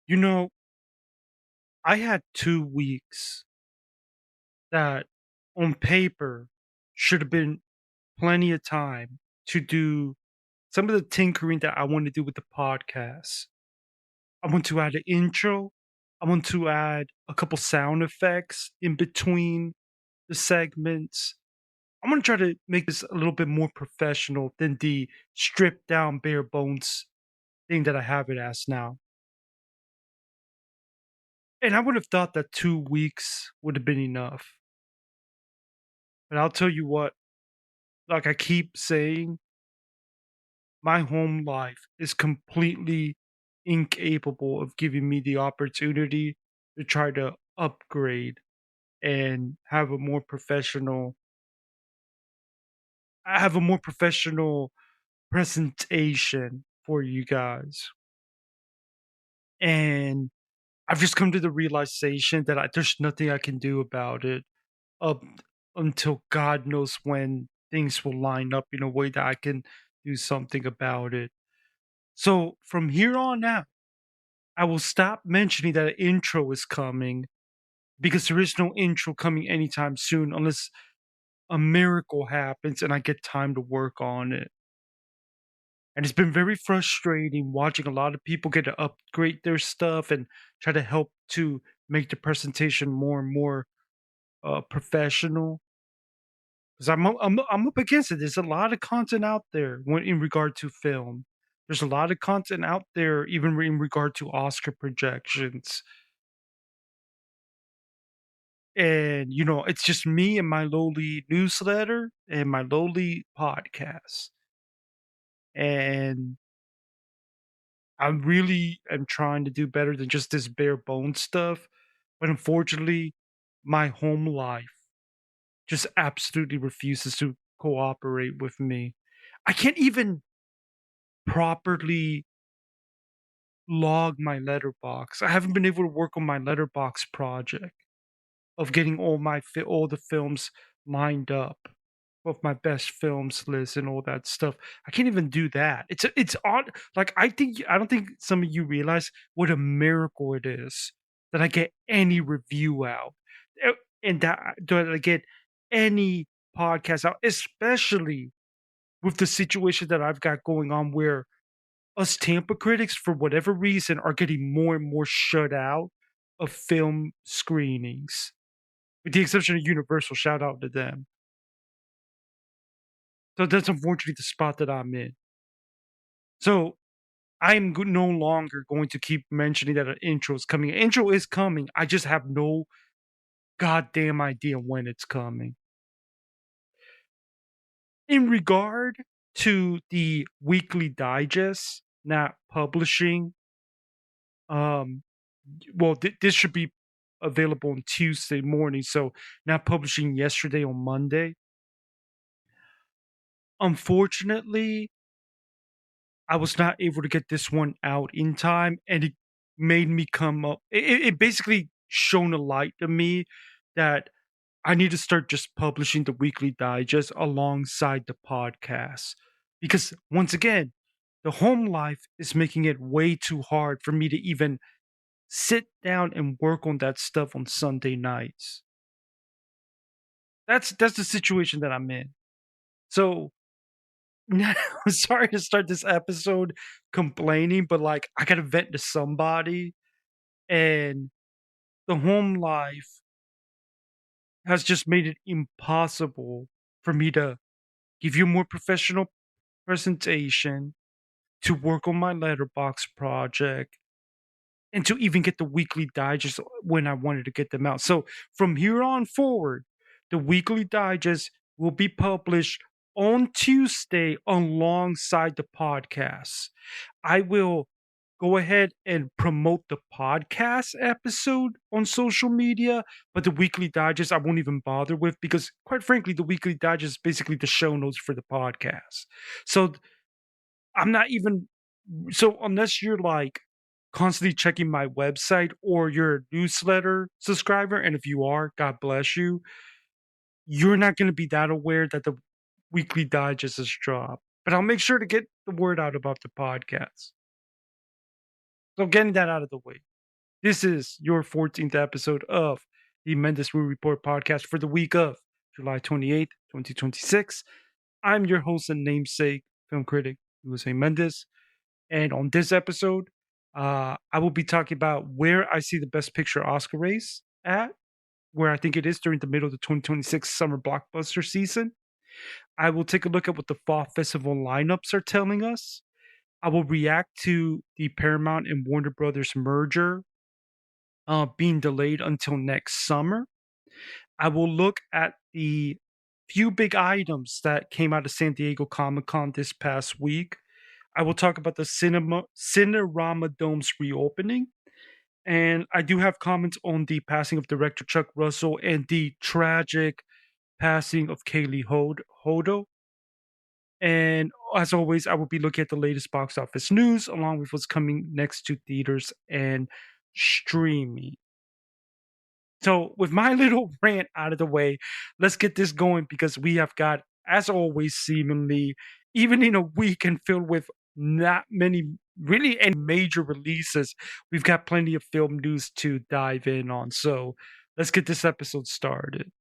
You know, I had 2 weeks that on paper should have been plenty of time to do some of the tinkering that I want to do with the podcast. I want to add an intro. I want to add a couple sound effects in between the segments. I'm going to try to make this a little bit more professional than the stripped down bare bones thing that I have it as now. And I would have thought that 2 weeks would have been enough. But I'll tell you what, like I keep saying, my home life is completely incapable of giving me the opportunity to try to upgrade and have a more professional presentation for you guys. And I've just come to the realization that there's nothing I can do about it up until God knows when things will line up in a way that I can do something about it. So from here on out, I will stop mentioning that an intro is coming because there is no intro coming anytime soon unless a miracle happens and I get time to work on it. And it's been very frustrating watching a lot of people get to upgrade their stuff and try to help to make the presentation more and more professional. Because I'm up against it. There's a lot of content out there in regard to film. There's a lot of content out there, even in regard to Oscar projections. And, it's just me and my lowly newsletter and my lowly podcast. And I really am trying to do better than just this bare bones stuff. But unfortunately, my home life just absolutely refuses to cooperate with me. I can't even properly log my letterbox. I haven't been able to work on my letterbox project of getting all the films lined up of my best films list and all that stuff. I can't even do that. It's odd. Like I don't think some of you realize what a miracle it is that I get any review out, uh, and that I get any podcast out, especially with the situation that I've got going on where us Tampa critics, for whatever reason, are getting more and more shut out of film screenings, with the exception of Universal. Shout out to them. So that's unfortunately the spot that I'm in. So I'm no longer going to keep mentioning that an intro is coming. An intro is coming. I just have no goddamn idea when it's coming. In regard to the weekly digest not publishing, um, well, this should be available on Tuesday morning. So not publishing yesterday on Monday. Unfortunately, I was not able to get this one out in time, and it made me come up. It basically shone a light to me that I need to start just publishing the weekly digest alongside the podcast. Because once again, the home life is making it way too hard for me to even sit down and work on that stuff on Sunday nights. That's the situation that I'm in. So I'm sorry to start this episode complaining, but like I gotta vent to somebody, and the home life has just made it impossible for me to give you a more professional presentation, to work on my letterbox project, and to even get the weekly digest when I wanted to get them out. So from here on forward, the weekly digest will be published on Tuesday alongside the podcast. I will go ahead and promote the podcast episode on social media, but the weekly digest I won't even bother with because, quite frankly, the weekly digest is basically the show notes for the podcast. So I'm not even so unless you're like constantly checking my website or you're a newsletter subscriber, and if you are, God bless you, you're not going to be that aware that the weekly digest has dropped. But I'll make sure to get the word out about the podcast. So getting that out of the way. This is your 14th episode of the Mendez Movie Report Podcast for the week of July 28th, 2026. I'm your host and namesake film critic, Jose Mendez. And on this episode, I will be talking about where I see the Best Picture Oscar race at, where I think it is during the middle of the 2026 Summer Blockbuster season. I will take a look at what the fall festival lineups are telling us. I will react to the Paramount and Warner Brothers merger being delayed until next summer. I will look at the few big items that came out of San Diego Comic Con this past week. I will talk about the Cinerama Dome's reopening. And I do have comments on the passing of director Chuck Russell and the tragic passing of Kaylee Hottle. And as always, I will be looking at the latest box office news along with what's coming next to theaters and streaming. So, with my little rant out of the way, let's get this going because we have got, as always, seemingly, even in a weekend filled with not many really any major releases, we've got plenty of film news to dive in on. So, let's get this episode started.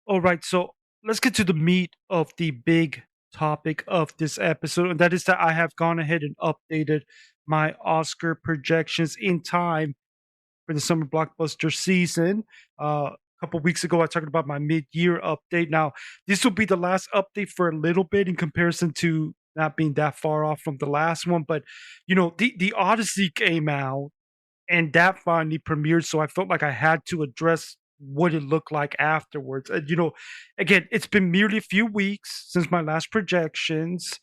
All right, so let's get to the meat of the big topic of this episode, and that is that I have gone ahead and updated my Oscar projections in time for the summer blockbuster season. A couple weeks ago, I talked about my mid-year update. Now, this will be the last update for a little bit in comparison to not being that far off from the last one. But the Odyssey came out, and that finally premiered, so I felt like I had to address what it looked like afterwards. And again, it's been merely a few weeks since my last projections,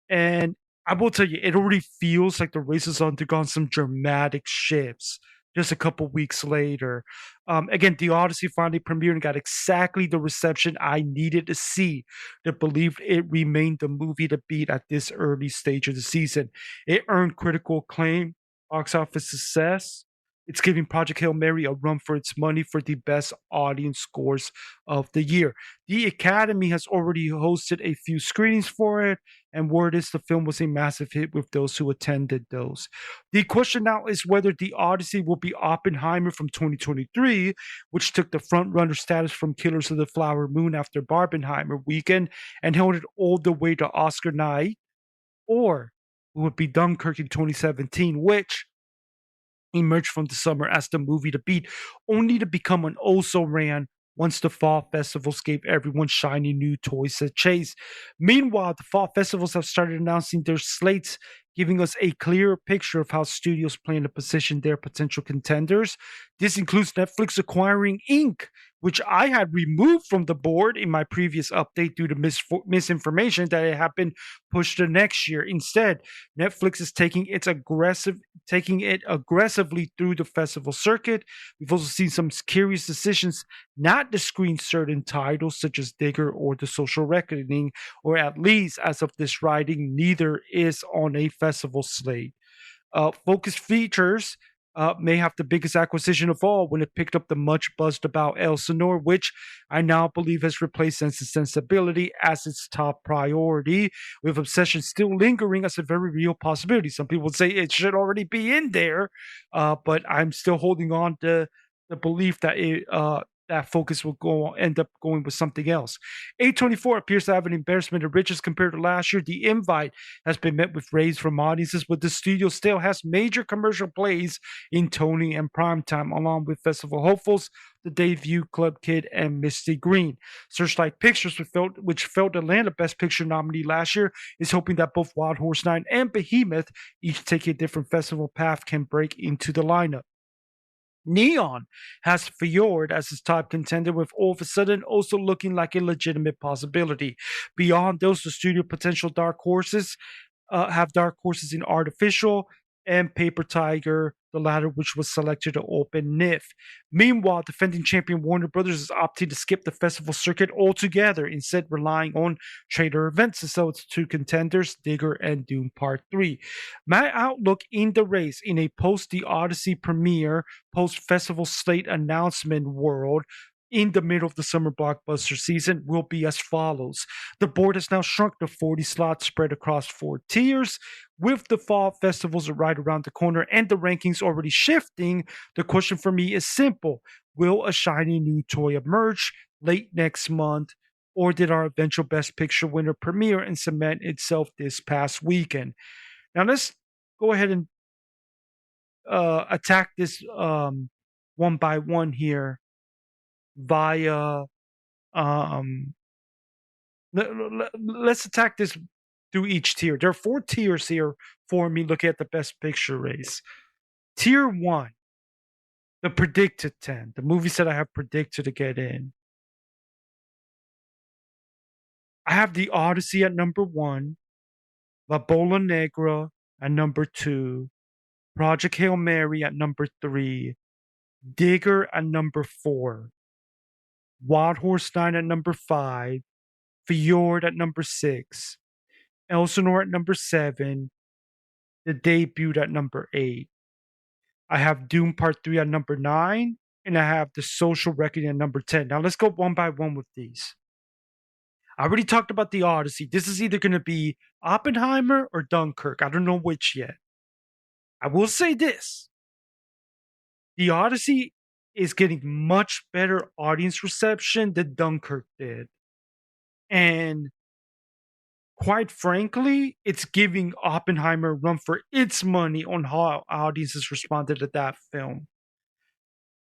and I will tell you, it already feels like the race has undergone some dramatic shifts just a couple weeks later. Again, The Odyssey finally premiered and got exactly the reception I needed to see to believe it remained the movie to beat at this early stage of the season. It earned critical acclaim, box office success. It's giving Project Hail Mary a run for its money for the best audience scores of the year. The Academy has already hosted a few screenings for it, and word is the film was a massive hit with those who attended those. The question now is whether The Odyssey will be Oppenheimer from 2023, which took the front runner status from Killers of the Flower Moon after Barbenheimer weekend and held it all the way to Oscar night, or it would be Dunkirk in 2017, which emerged from the summer as the movie to beat, only to become an also ran once the fall festivals gave everyone shiny new toys to chase. Meanwhile, the fall festivals have started announcing their slates, giving us a clearer picture of how studios plan to position their potential contenders. This includes Netflix acquiring Inc., which I had removed from the board in my previous update due to misinformation that it had been pushed to next year. Instead, Netflix is taking it aggressively through the festival circuit. We've also seen some curious decisions not to screen certain titles such as Digger or The Social Reckoning, or at least as of this writing, neither is on a festival slate. Focus Features may have the biggest acquisition of all when it picked up the much buzzed about Elsinore, which I now believe has replaced Sense and Sensibility as its top priority, with Obsession still lingering as a very real possibility. Some people would say it should already be in there, but I'm still holding on to the belief that that focus will end up going with something else. A24 appears to have an embarrassment of riches compared to last year. The Invite has been met with praise from audiences, but the studio still has major commercial plays in Tony and Primetime, along with festival hopefuls, The Debut, Club Kid, and Misty Green. Searchlight Pictures, which failed to land a Best Picture nominee last year, is hoping that both Wild Horse 9 and Behemoth, each taking a different festival path, can break into the lineup. Neon has Fjord as his top contender, with All of a Sudden also looking like a legitimate possibility. Beyond those, the studio potential dark horses have dark horses in Artificial and Paper Tiger, the latter which was selected to open NIF. Meanwhile, defending champion Warner Brothers is opting to skip the festival circuit altogether, instead relying on trader events to sell its two contenders, Digger and Doom Part 3. My outlook in the race in a post The Odyssey premiere, post-festival slate announcement world in the middle of the summer blockbuster season will be as follows. The board has now shrunk to 40 slots spread across 4 tiers. With the fall festivals right around the corner and the rankings already shifting, the question for me is simple. Will a shiny new toy emerge late next month, or did our eventual Best Picture winner premiere and cement itself this past weekend? Now, let's go ahead and attack this one by one here via um let's attack this through each tier. There are 4 tiers here for me looking at the best picture race. Tier 1, the predicted 10, the movies that I have predicted to get in. I have The Odyssey at number 1, La Bola Negra at number 2, Project Hail Mary at number 3, Digger at number 4, Wild Horse 9 at number 5, Fjord at number 6, Elsinore at number 7, The Debut at number 8. I have Doom Part 3 at number 9, and I have The Social Reckoning at number 10. Now let's go one by one with these. I already talked about The Odyssey. This is either going to be Oppenheimer or Dunkirk. I don't know which yet. I will say this. The Odyssey is getting much better audience reception than Dunkirk did. And quite frankly, it's giving Oppenheimer a run for its money on how audiences responded to that film.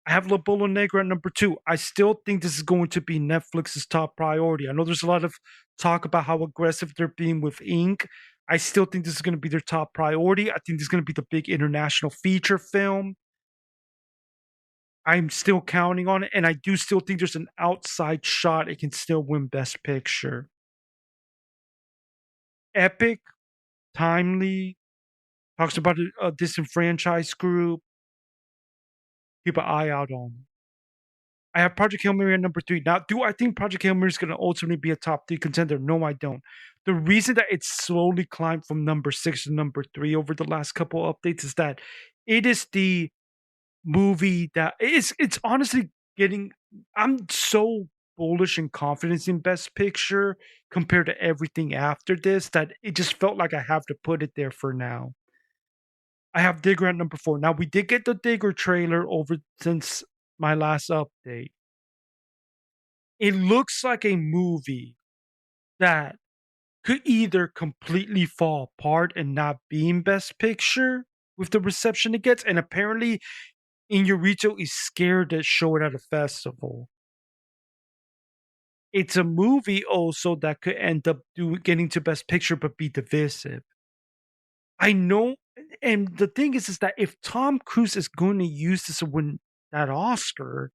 I have La Bola Negra at number 2. I still think this is going to be Netflix's top priority. I know there's a lot of talk about how aggressive they're being with Ink. I still think this is going to be their top priority. I think this is going to be the big international feature film. I'm still counting on it, and I do still think there's an outside shot it can still win Best Picture. Epic, timely, talks about a disenfranchised group. Keep an eye out on. I have Project Hail Mary at number 3. Now, do I think Project Hail Mary is going to ultimately be a top 3 contender? No, I don't. The reason that it's slowly climbed from number 6 to number 3 over the last couple updates is that it is the movie that it's honestly getting. I'm so bullish and confident in Best Picture compared to everything after this that it just felt like I have to put it there for now. I have Digger at number 4. Now we did get the Digger trailer over since my last update. It looks like a movie that could either completely fall apart and not be in Best Picture with the reception it gets, and apparently Inarritu is scared to show it at a festival. It's a movie also that could end up getting to Best Picture but be divisive. I know, and the thing is that if Tom Cruise is going to use this to win that Oscar,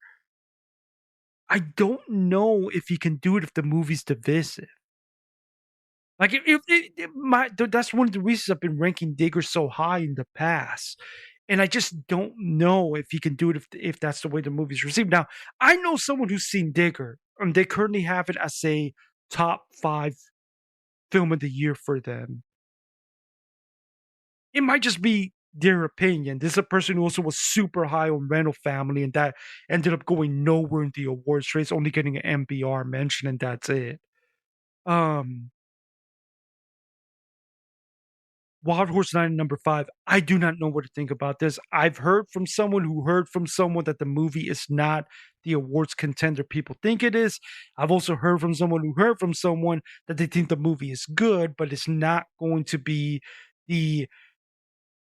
I don't know if he can do it if the movie's divisive. Like that's one of the reasons I've been ranking Digger so high in the past, and I just don't know if he can do it if that's the way the movie's received. Now, I know someone who's seen Digger, and they currently have it as a top 5 film of the year for them. It might just be their opinion. This is a person who also was super high on Rental Family, and that ended up going nowhere in the awards race, only getting an MBR mention, and that's it. Wild Horse 9 number 5. I do not know what to think about this. I've heard from someone who heard from someone that the movie is not the awards contender people think it is. I've also heard from someone who heard from someone that they think the movie is good, but it's not going to be the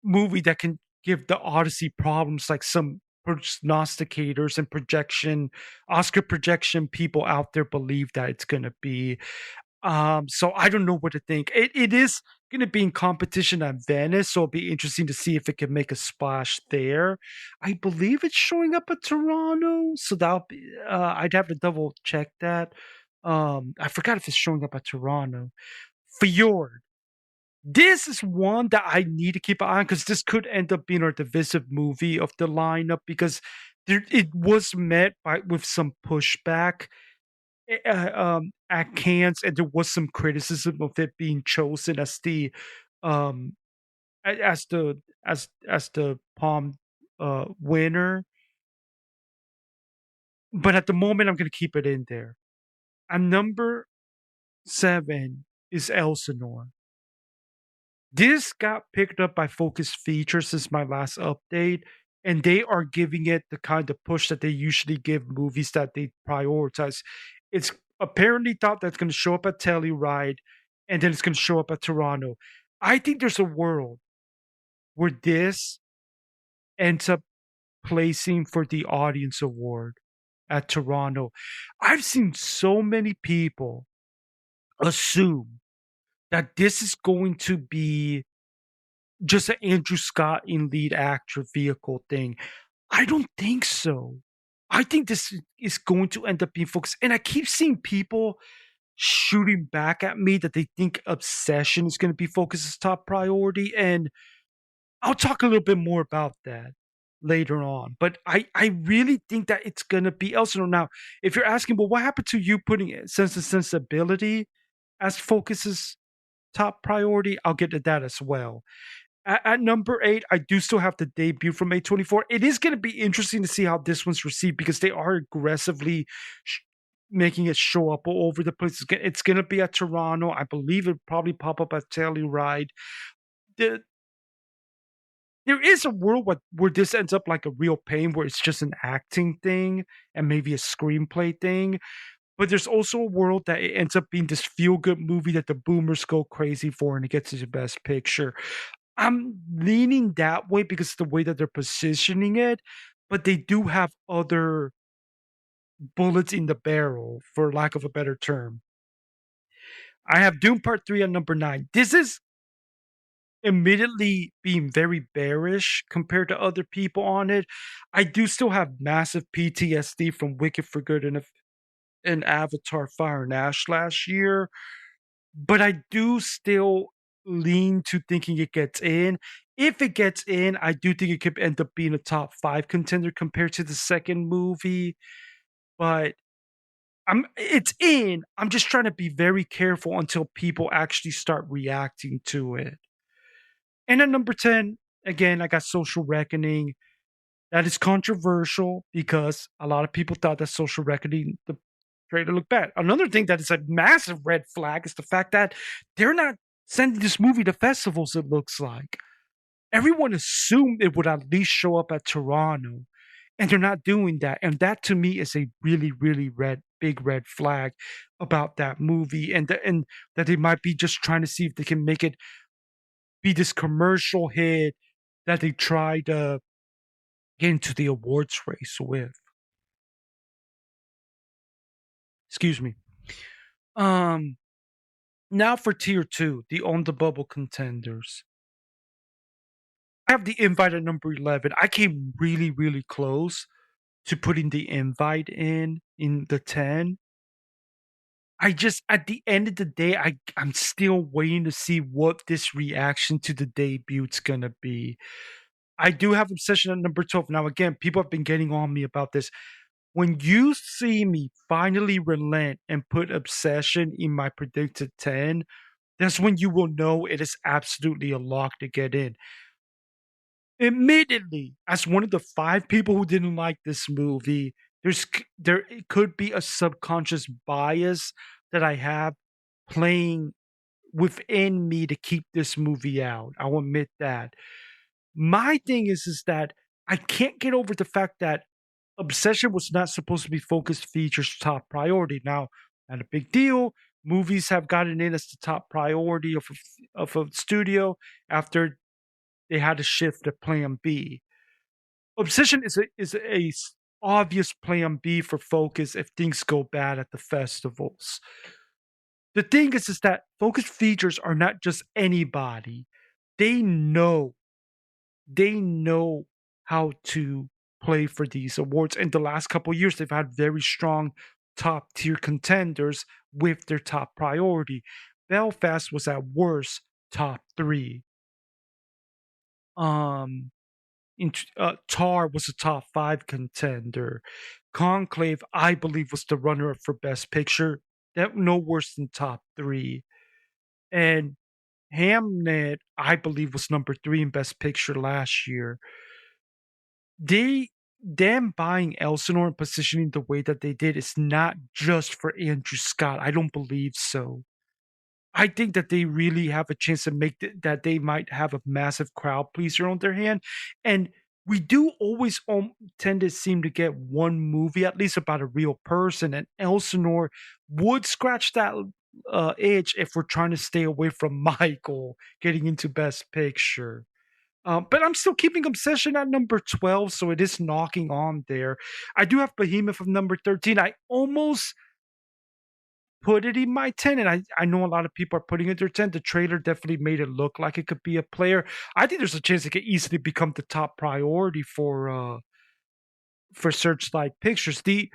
movie that can give the Odyssey problems like some prognosticators and Oscar projection people out there believe that it's going to be. So I don't know what to think. It is going to be in competition at Venice, so it'll be interesting to see if it can make a splash there. I believe it's showing up at Toronto, so that'll be. I'd have to double check that. I forgot if it's showing up at Toronto. Fjord. This is one that I need to keep an eye on because this could end up being our divisive movie of the lineup because it was met with some pushback at Cannes, and there was some criticism of it being chosen as the um as the Palm winner. but at the moment, I'm gonna keep it in there. And number 7 is Elsinore. This got picked up by Focus Features since my last update, and they are giving it the kind of push that they usually give movies that they prioritize. It's apparently thought that's going to show up at Telluride, and then it's going to show up at Toronto. I think there's a world where this ends up placing for the audience award at Toronto. I've seen so many people assume that this is going to be just an Andrew Scott in lead actor vehicle thing. I don't think so. I think this is going to end up being focused. And I keep seeing people shooting back at me that they think Obsession is going to be focused as top priority. And I'll talk a little bit more about that later on. But I really think that it's going to be Elsinore. Now, if you're asking, well, what happened to you putting Sense and Sensibility as Focus's top priority? I'll get to that as well. At number 8, I do still have the debut from A24. It is gonna be interesting to see how this one's received because they are aggressively sh making it show up all over the place. It's gonna be at Toronto. I believe it'll probably pop up at Telluride. The There is a world where this ends up like a real pain, where it's just an acting thing and maybe a screenplay thing, but there's also a world that it ends up being this feel-good movie that the boomers go crazy for, and it gets its Best Picture. I'm leaning that way because of the way that they're positioning it, but they do have other bullets in the barrel, for lack of a better term. I have Doom Part 3 on number 9. This is admittedly being very bearish compared to other people on it. I do still have massive PTSD from Wicked for Good and Avatar Fire and Ash last year, but I do still lean to thinking it gets in. If it gets in, I do think it could end up being a top 5 contender compared to the second movie, but it's in. I'm just trying to be very careful until people actually start reacting to it. And at number 10, again, I got Social Reckoning. That is controversial because a lot of people thought that Social Reckoning, the trailer, looked bad. Another thing that is a massive red flag is the fact that they're not sending this movie to festivals, it looks like. Everyone assumed it would at least show up at Toronto, and they're not doing that. And that to me is a really, really big red flag about that movie, and that they might be just trying to see if they can make it be this commercial hit that they try to get into the awards race with. Excuse me. Um, Now for tier 2, the on the bubble contenders. I have the invite at number 11. I came really, really close to putting the invite in the 10. I just at the end of the day, I'm still waiting to see what this reaction to the debute's gonna be. I do have Obsession at number 12. Now, again, people have been getting on me about this. When you see me finally relent and put Obsession in my predicted 10, that's when you will know it is absolutely a lock to get in. Admittedly, as one of the 5 people who didn't like this movie, there could be a subconscious bias that I have playing within me to keep this movie out. I'll admit that. My thing is that I can't get over the fact that Obsession was not supposed to be Focused Features' top priority. Now, not a big deal. Movies have gotten in as the top priority of a studio after they had to shift to Plan B. Obsession is a obvious Plan B for Focus if things go bad at the festivals. The thing is that Focus Features are not just anybody. They know they know how to play for these awards. In the last couple of years, they've had very strong top tier contenders with their top priority. Belfast was at worst top 3. Um, Tar was a top 5 contender. Conclave, I believe, was the runner-up for Best Picture. That no worse than top 3. And Hamnet, I believe, was number 3 in Best Picture last year. They them buying Elsinore and positioning the way that they did is not just for Andrew Scott. I don't believe so. I think that they really have a chance to make that they might have a massive crowd pleaser on their hand. And we do always tend to seem to get one movie, at least about a real person. And Elsinore would scratch that itch if we're trying to stay away from Michael getting into Best Picture. But I'm still keeping Obsession at number 12, so it is knocking on there. I do have Behemoth of number 13. I almost put it in my 10, and I know a lot of people are putting it their 10. The trailer definitely made it look like it could be a player. I think there's a chance it could easily become the top priority for Searchlight Pictures. The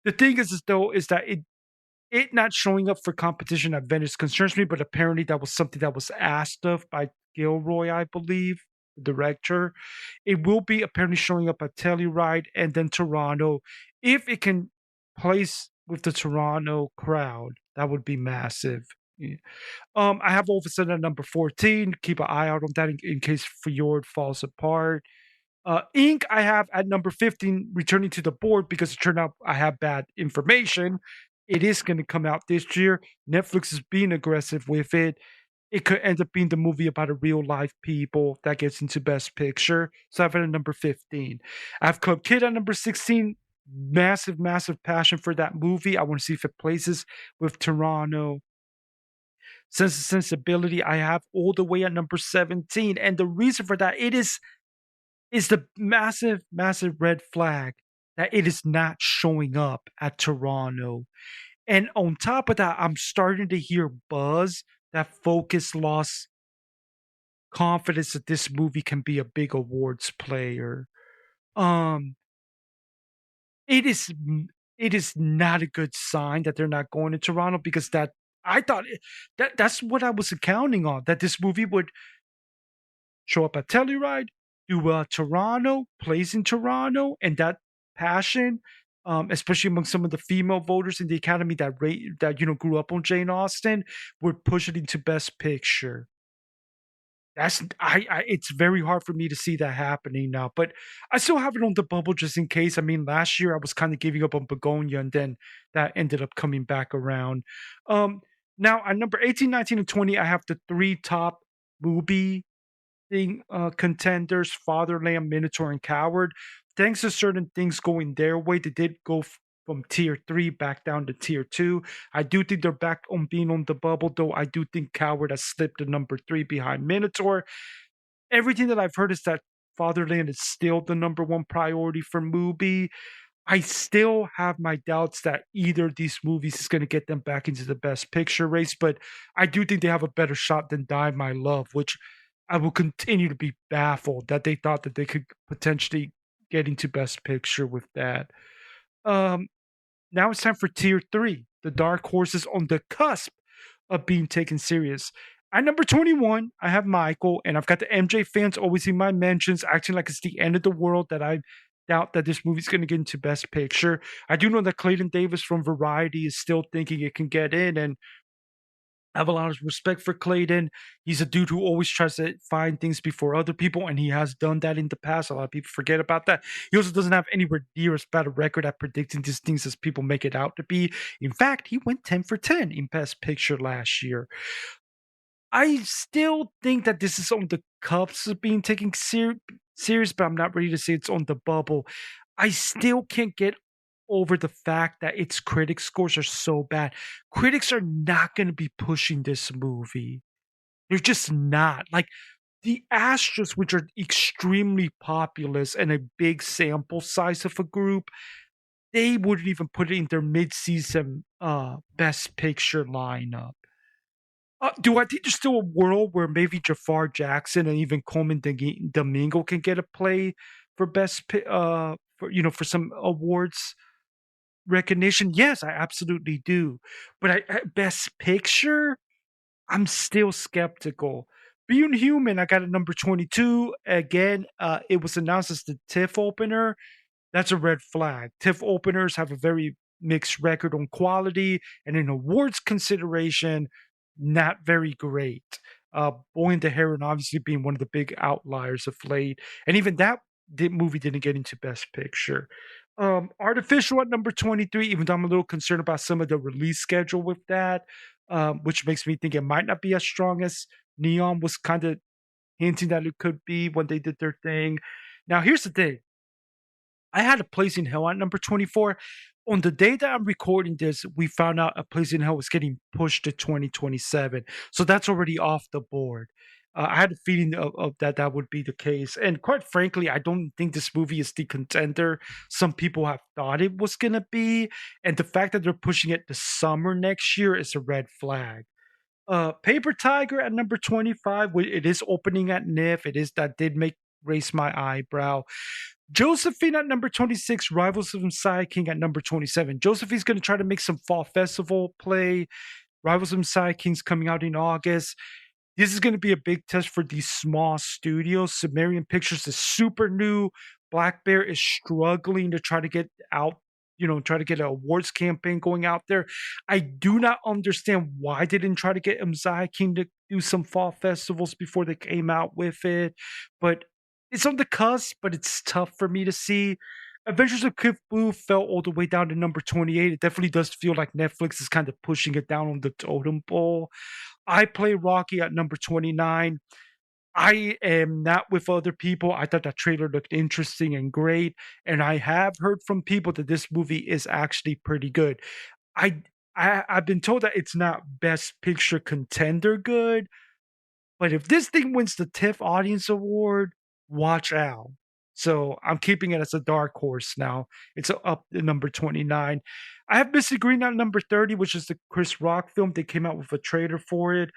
thing is though is that it not showing up for competition at Venice concerns me, but apparently that was something that was asked of by Gilroy, I believe, the director. It will be apparently showing up at Telluride and then Toronto. If it can place with the Toronto crowd, that would be massive. Yeah. I have all of a sudden at number 14. Keep an eye out on that in case Fjord falls apart. Ink, I have at number 15, returning to the board because it turned out I have bad information. It is going to come out this year. Netflix is being aggressive with it. It could end up being the movie about a real life people that gets into Best Picture. So I have it at number 15. I have Club Kid at number 16. Massive, massive passion for that movie. I want to see if it places with Toronto. Sense of Sensibility, I have all the way at number 17. And the reason for that, it is the massive, massive red flag that it is not showing up at Toronto. And on top of that, I'm starting to hear buzz that Focus lost confidence that this movie can be a big awards player. Um, it is it is not a good sign that they're not going to Toronto because that I thought that's what I was counting on, that this movie would show up at Telluride, do Toronto, plays in Toronto, and that passion, especially among some of the female voters in the Academy that grew up on Jane Austen, would push it into Best Picture. That's it's very hard for me to see that happening now, but I still have it on the bubble just in case. I mean, last year I was kind of giving up on Begonia, and then that ended up coming back around. Um, Now at number 18, 19, and 20, I have the three top movie contenders: Fatherland, Minotaur, and Coward. Thanks to certain things going their way, they did go from tier 3 back down to tier 2. I do think they're back on being on the bubble, though I do think Coward has slipped to number 3 behind Minotaur. Everything that I've heard is that Fatherland is still the number one priority for Mubi. I still have my doubts that either of these movies is going to get them back into the Best Picture race, but I do think they have a better shot than Die My Love, which I will continue to be baffled that they thought that they could potentially get into Best Picture with that. Um, Now it's time for Tier 3, the dark horses on the cusp of being taken serious. At number 21, I have Michael, and I've got the MJ fans always in my mentions, acting like it's the end of the world that I doubt that this movie's going to get into Best Picture. I do know that Clayton Davis from Variety is still thinking it can get in, and I have a lot of respect for Clayton. He's a dude who always tries to find things before other people, and he has done that in the past. A lot of people forget about that. He also doesn't have anywhere near as bad a record at predicting these things as people make it out to be. In fact, he went 10 for 10 in Best Picture last year. I still think that this is on the cusp of being taken serious, but I'm not ready to say it's on the bubble. I still can't get over the fact that its critic scores are so bad. Critics are not going to be pushing this movie. They're just not. Like the Astros, which are extremely populous and a big sample size of a group, they wouldn't even put it in their mid-season Best Picture lineup. Do I think there's still a world where maybe Jafar Jackson and even Coleman Domingo can get a play for for some awards recognition? Yes, I absolutely do. But Best Picture, I'm still skeptical. Being Human, I got a number 22. Again, it was announced as the TIFF opener. That's a red flag. TIFF openers have a very mixed record on quality, and in awards consideration, not very great. Boy and the Heron obviously being one of the big outliers of late. And even that the movie didn't get into Best Picture. Artificial at number 23, even though I'm a little concerned about some of the release schedule with that, which makes me think it might not be as strong as Neon was kind of hinting that it could be when they did their thing. Now, here's the thing. I had a Place in Hell at number 24. On the day that I'm recording this, we found out A Place in Hell was getting pushed to 2027. So that's already off the board. I had a feeling of that that would be the case. And quite frankly, I don't think this movie is the contender some people have thought it was going to be. And the fact that they're pushing it to summer next year is a red flag. Paper Tiger at number 25. It is opening at NIF. It is that did make raise my eyebrow. Josephine at number 26, Rivals of Messiah King at number 27. Josephine's going to try to make some fall festival play. Rivals of Messiah King's coming out in August. This is going to be a big test for these small studios. Sumerian Pictures is super new. Black Bear is struggling to try to get out, try to get an awards campaign going out there. I do not understand why they didn't try to get Messiah King to do some fall festivals before they came out with it. But it's on the cusp, but it's tough for me to see. Adventures of Kung Fu fell all the way down to number 28. It definitely does feel like Netflix is kind of pushing it down on the totem pole. I Play Rocky at number 29. I am not with other people. I thought that trailer looked interesting and great. And I have heard from people that this movie is actually pretty good. I, I've been told that it's not best picture contender good, but if this thing wins the TIFF Audience Award, watch out. So I'm keeping it as a dark horse now. It's up to number 29. I have Missy Green at number 30, which is the Chris Rock film. They came out with a trailer for it.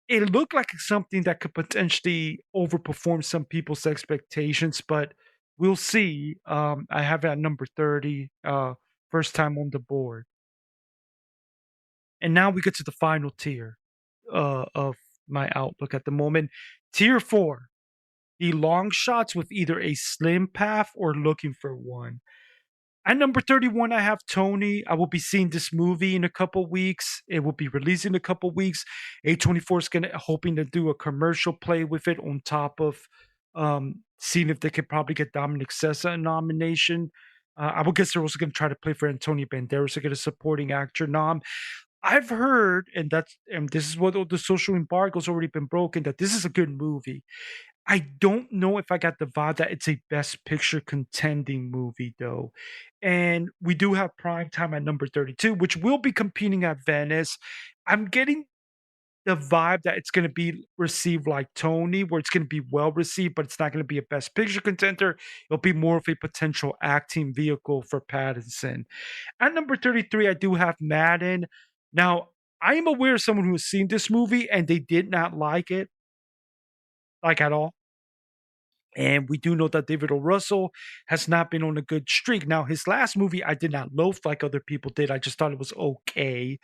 It looked like something that could potentially overperform some people's expectations, but we'll see. I have it at number 30, first time on the board. And now we get to the final tier of my outlook at the moment. Tier 4, the long shots with either a slim path or looking for one. At number 31, I have Tony. I will be seeing this movie in a couple weeks. It will be released in a couple weeks. A24 is hoping to do a commercial play with it on top of seeing if they could probably get Dominic Sessa a nomination. I would guess they're also going to try to play for Antonio Banderas to get a supporting actor nom. I've heard, and this is what the social embargo's already been broken, that this is a good movie. I don't know if I got the vibe that it's a best picture contending movie though. And we do have Prime Time at number 32, which will be competing at Venice. I'm getting the vibe that it's going to be received like Tony, where it's going to be well received, but it's not going to be a best picture contender. It'll be more of a potential acting vehicle for Pattinson. At number 33, I do have Madden. Now, I am aware of someone who has seen this movie and they did not like it, like at all. And we do know that David O. Russell has not been on a good streak. Now, his last movie, I did not loathe like other people did. I just thought it was okay.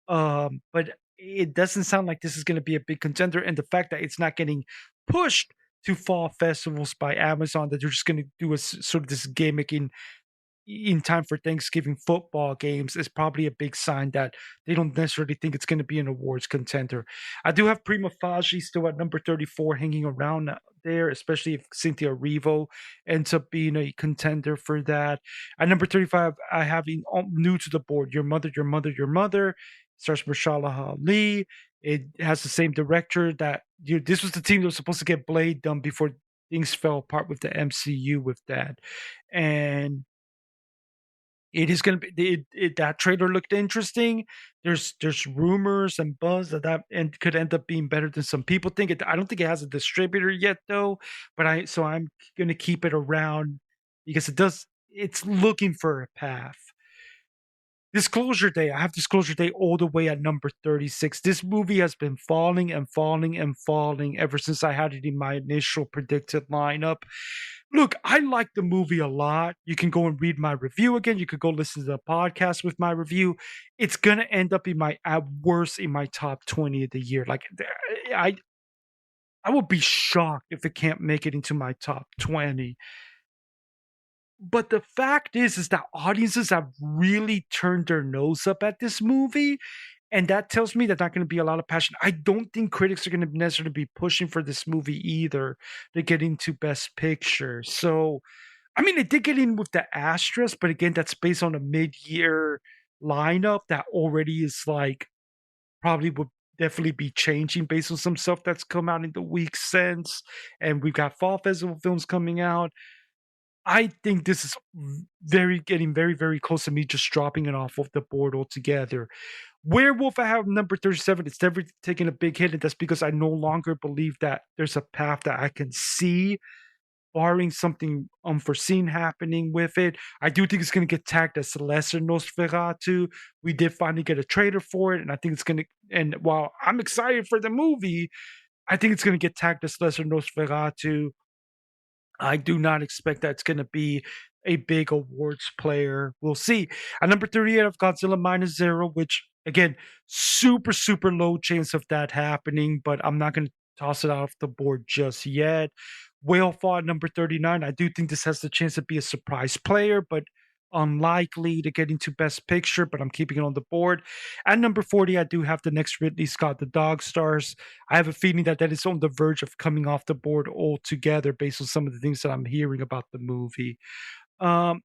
But it doesn't sound like this is going to be a big contender. And the fact that it's not getting pushed to fall festivals by Amazon, that they're just going to do a sort of this gimmick in time for Thanksgiving football games is probably a big sign that they don't necessarily think it's going to be an awards contender. I do have Prima Facie still at number 34 hanging around there, especially if Cynthia Erivo ends up being a contender for that. At number 35, I have new to the board, Your Mother, Your Mother, Your Mother. It stars Mahershala Ali. It has the same director that this was the team that was supposed to get Blade done before things fell apart with the MCU with that. And it is going to be that trailer looked interesting. There's rumors and buzz that could end up being better than some people think. I don't think it has a distributor yet though, but I'm going to keep it around because it's looking for a path. Disclosure Day. I have Disclosure Day all the way at number 36. This movie has been falling and falling and falling ever since I had it in my initial predicted lineup. Look, I like the movie a lot. You can go and read my review again. You could go listen to the podcast with my review. It's going to end up at worst in my top 20 of the year. Like I would be shocked if it can't make it into my top 20. But the fact is that audiences have really turned their nose up at this movie. And that tells me that not going to be a lot of passion. I don't think critics are going to necessarily be pushing for this movie either to get into Best Picture. So, I mean, it did get in with the asterisk, but again, that's based on a mid-year lineup that already is like probably would definitely be changing based on some stuff that's come out in the week since. And we've got fall festival films coming out. I think this is very getting very, very close to me just dropping it off of the board altogether. Werewolf, I have number 37. It's never taken a big hit, and that's because I no longer believe that there's a path that I can see, barring something unforeseen happening with it. I do think it's going to get tagged as Lesser Nosferatu. We did finally get a trailer for it, and I think it's going to. And while I'm excited for the movie, I think it's going to get tagged as Lesser Nosferatu. I do not expect that's going to be a big awards player. We'll see. At number 38, I've Godzilla Minus Zero, which again, super, super low chance of that happening, but I'm not going to toss it off the board just yet. Whale Fall at number 39. I do think this has the chance to be a surprise player, but unlikely to get into Best Picture, but I'm keeping it on the board. At number 40, I do have the next Ridley Scott, The Dog Stars. I have a feeling that that is on the verge of coming off the board altogether based on some of the things that I'm hearing about the movie. Um,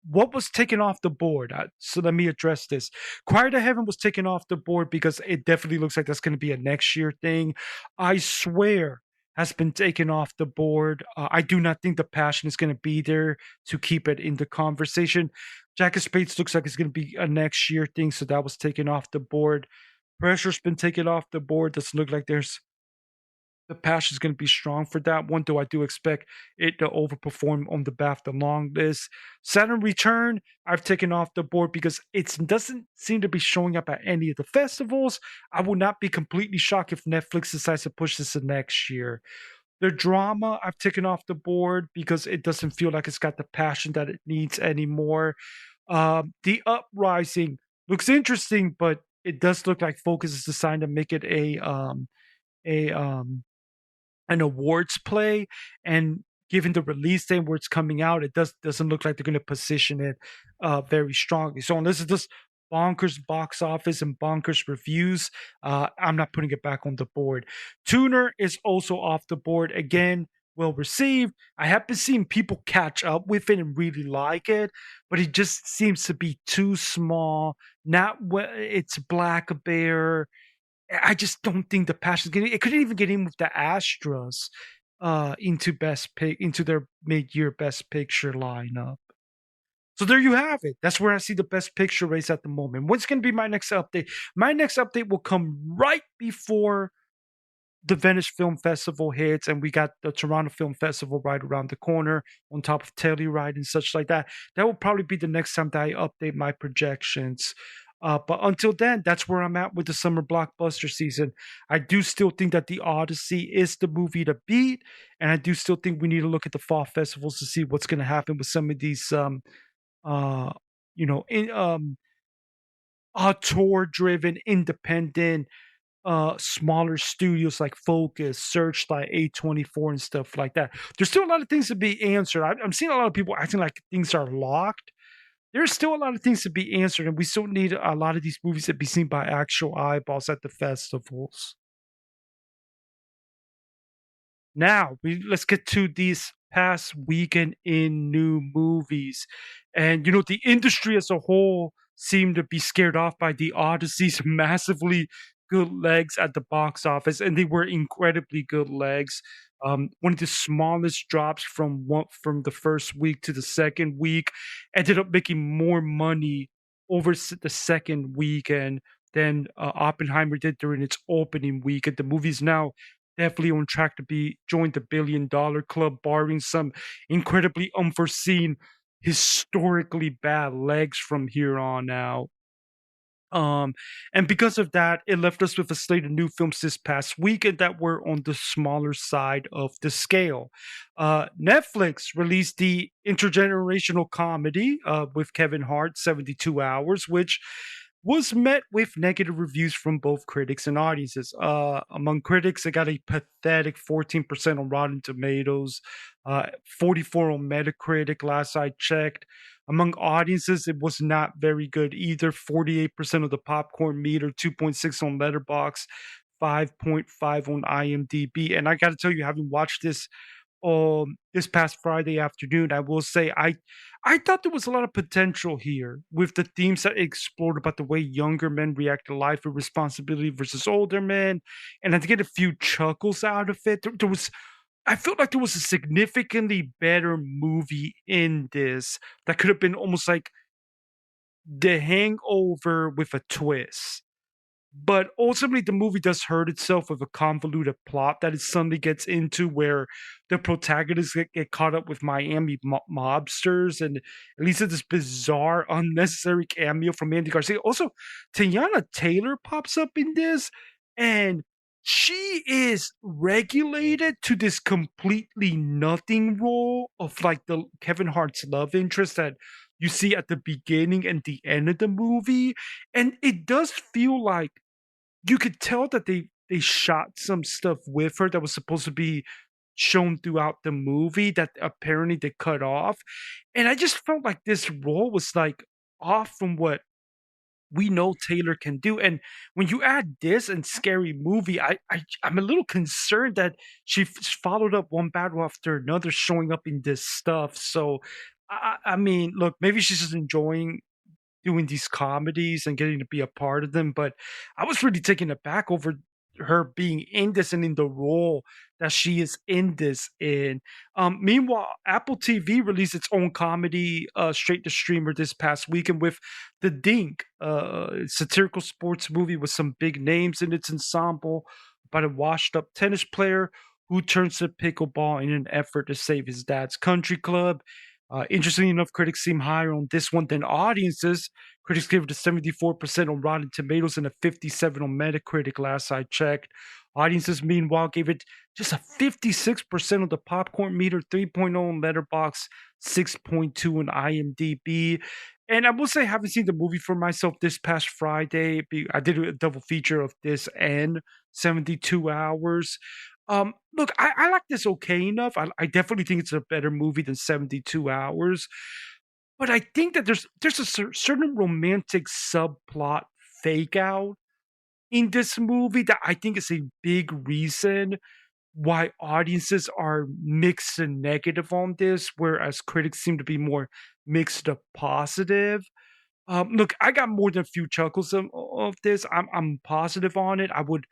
what was taken off the board? So let me address this. Quiet to Heaven was taken off the board because it definitely looks like that's going to be a next year thing. I Swear has been taken off the board. I do not think the passion is going to be there to keep it in the conversation. Jack of Spades looks like it's going to be a next year thing, so that was taken off the board. Pressure's been taken off the board. Doesn't look like there's the passion is going to be strong for that one, though I do expect it to overperform on the BAFTA long list. Saturn Return, I've taken off the board because it doesn't seem to be showing up at any of the festivals. I will not be completely shocked if Netflix decides to push this to next year. The drama, I've taken off the board because it doesn't feel like it's got the passion that it needs anymore. The Uprising looks interesting, but it does look like Focus is designed to make it a an awards play, and given the release date where it's coming out, it doesn't look like they're going to position it very strongly. So unless it's just bonkers box office and bonkers reviews, I'm not putting it back on the board. Tuner is also off the board again. Well received. I have been seeing people catch up with it and really like it, but it just seems to be too small. Not it's Black Bear. I just don't think the passion's getting. It couldn't even get in with the Astros into best pick into their mid-year best picture lineup. So there you have it. That's where I see the best picture race at the moment. What's going to be my next update? My next update will come right before the Venice Film Festival hits, and we got the Toronto Film Festival right around the corner, on top of Telluride and such like that. That will probably be the next time that I update my projections. But until then, that's where I'm at with the summer blockbuster season. I do still think that The Odyssey is the movie to beat, and I do still think we need to look at the fall festivals to see what's going to happen with some of these, uh, you know, auteur-driven, independent, smaller studios like Focus, Searchlight, A24, and stuff like that. There's still a lot of things to be answered. I'm seeing a lot of people acting like things are locked. There's still a lot of things to be answered, and we still need a lot of these movies to be seen by actual eyeballs at the festivals. Now, let's get to these past weekend in new movies. And, the industry as a whole seemed to be scared off by the Odyssey's massively good legs at the box office, and they were incredibly good legs. One of the smallest drops from the first week to the second week ended up making more money over the second weekend than Oppenheimer did during its opening week. And the movie's now definitely on track to be join the $1 billion club, barring some incredibly unforeseen, historically bad legs from here on out. Um, and because of that, it left us with a slate of new films this past weekend that were on the smaller side of the scale. Netflix released the intergenerational comedy with Kevin Hart, 72 Hours, which was met with negative reviews from both critics and audiences. Among critics, it got a pathetic 14% on Rotten Tomatoes, 44 on Metacritic last I checked. Among audiences, it was not very good either. 48% of the popcorn meter, 2.6 on Letterbox, 5.5 on IMDb. And I got to tell you, having watched this past Friday afternoon, I will say I thought there was a lot of potential here with the themes that it explored about the way younger men react to life and responsibility versus older men, and I had to get a few chuckles out of it. There was I felt like there was a significantly better movie in this that could have been almost like The Hangover with a twist. But ultimately, the movie does hurt itself with a convoluted plot that it suddenly gets into where the protagonists get caught up with Miami mobsters, and at least it's this bizarre, unnecessary cameo from Andy Garcia. Also, Teyana Taylor pops up in this, and she is regulated to this completely nothing role of like the Kevin Hart's love interest that you see at the beginning and the end of the movie. And it does feel like you could tell that they shot some stuff with her that was supposed to be shown throughout the movie that apparently they cut off, and I just felt like this role was, like, off from what we know Taylor can do, and when you add this and Scary Movie, I'm a little concerned that she followed up one battle after another showing up in this stuff, so I mean, look, maybe she's just enjoying doing these comedies and getting to be a part of them, but I was really taken aback over her being in this and in the role that she is in this in. Meanwhile, Apple TV released its own comedy straight to streamer this past weekend with The Dink, satirical sports movie with some big names in its ensemble about a washed up tennis player who turns to pickleball in an effort to save his dad's country club. Interestingly enough, critics seem higher on this one than audiences. Critics gave it a 74% on Rotten Tomatoes and a 57 on Metacritic last I checked. Audiences, meanwhile, gave it just a 56% on the popcorn meter, 3.0 on Letterboxd, 6.2 on IMDb. And I will say, having seen the movie for myself this past Friday, I did a double feature of this and 72 Hours. Look, I like this okay enough. I definitely think it's a better movie than 72 Hours, but I think that there's a certain romantic subplot fake out in this movie that I think is a big reason why audiences are mixed and negative on this, whereas critics seem to be more mixed to positive. Look, I got more than a few chuckles of this. I'm positive on it. I would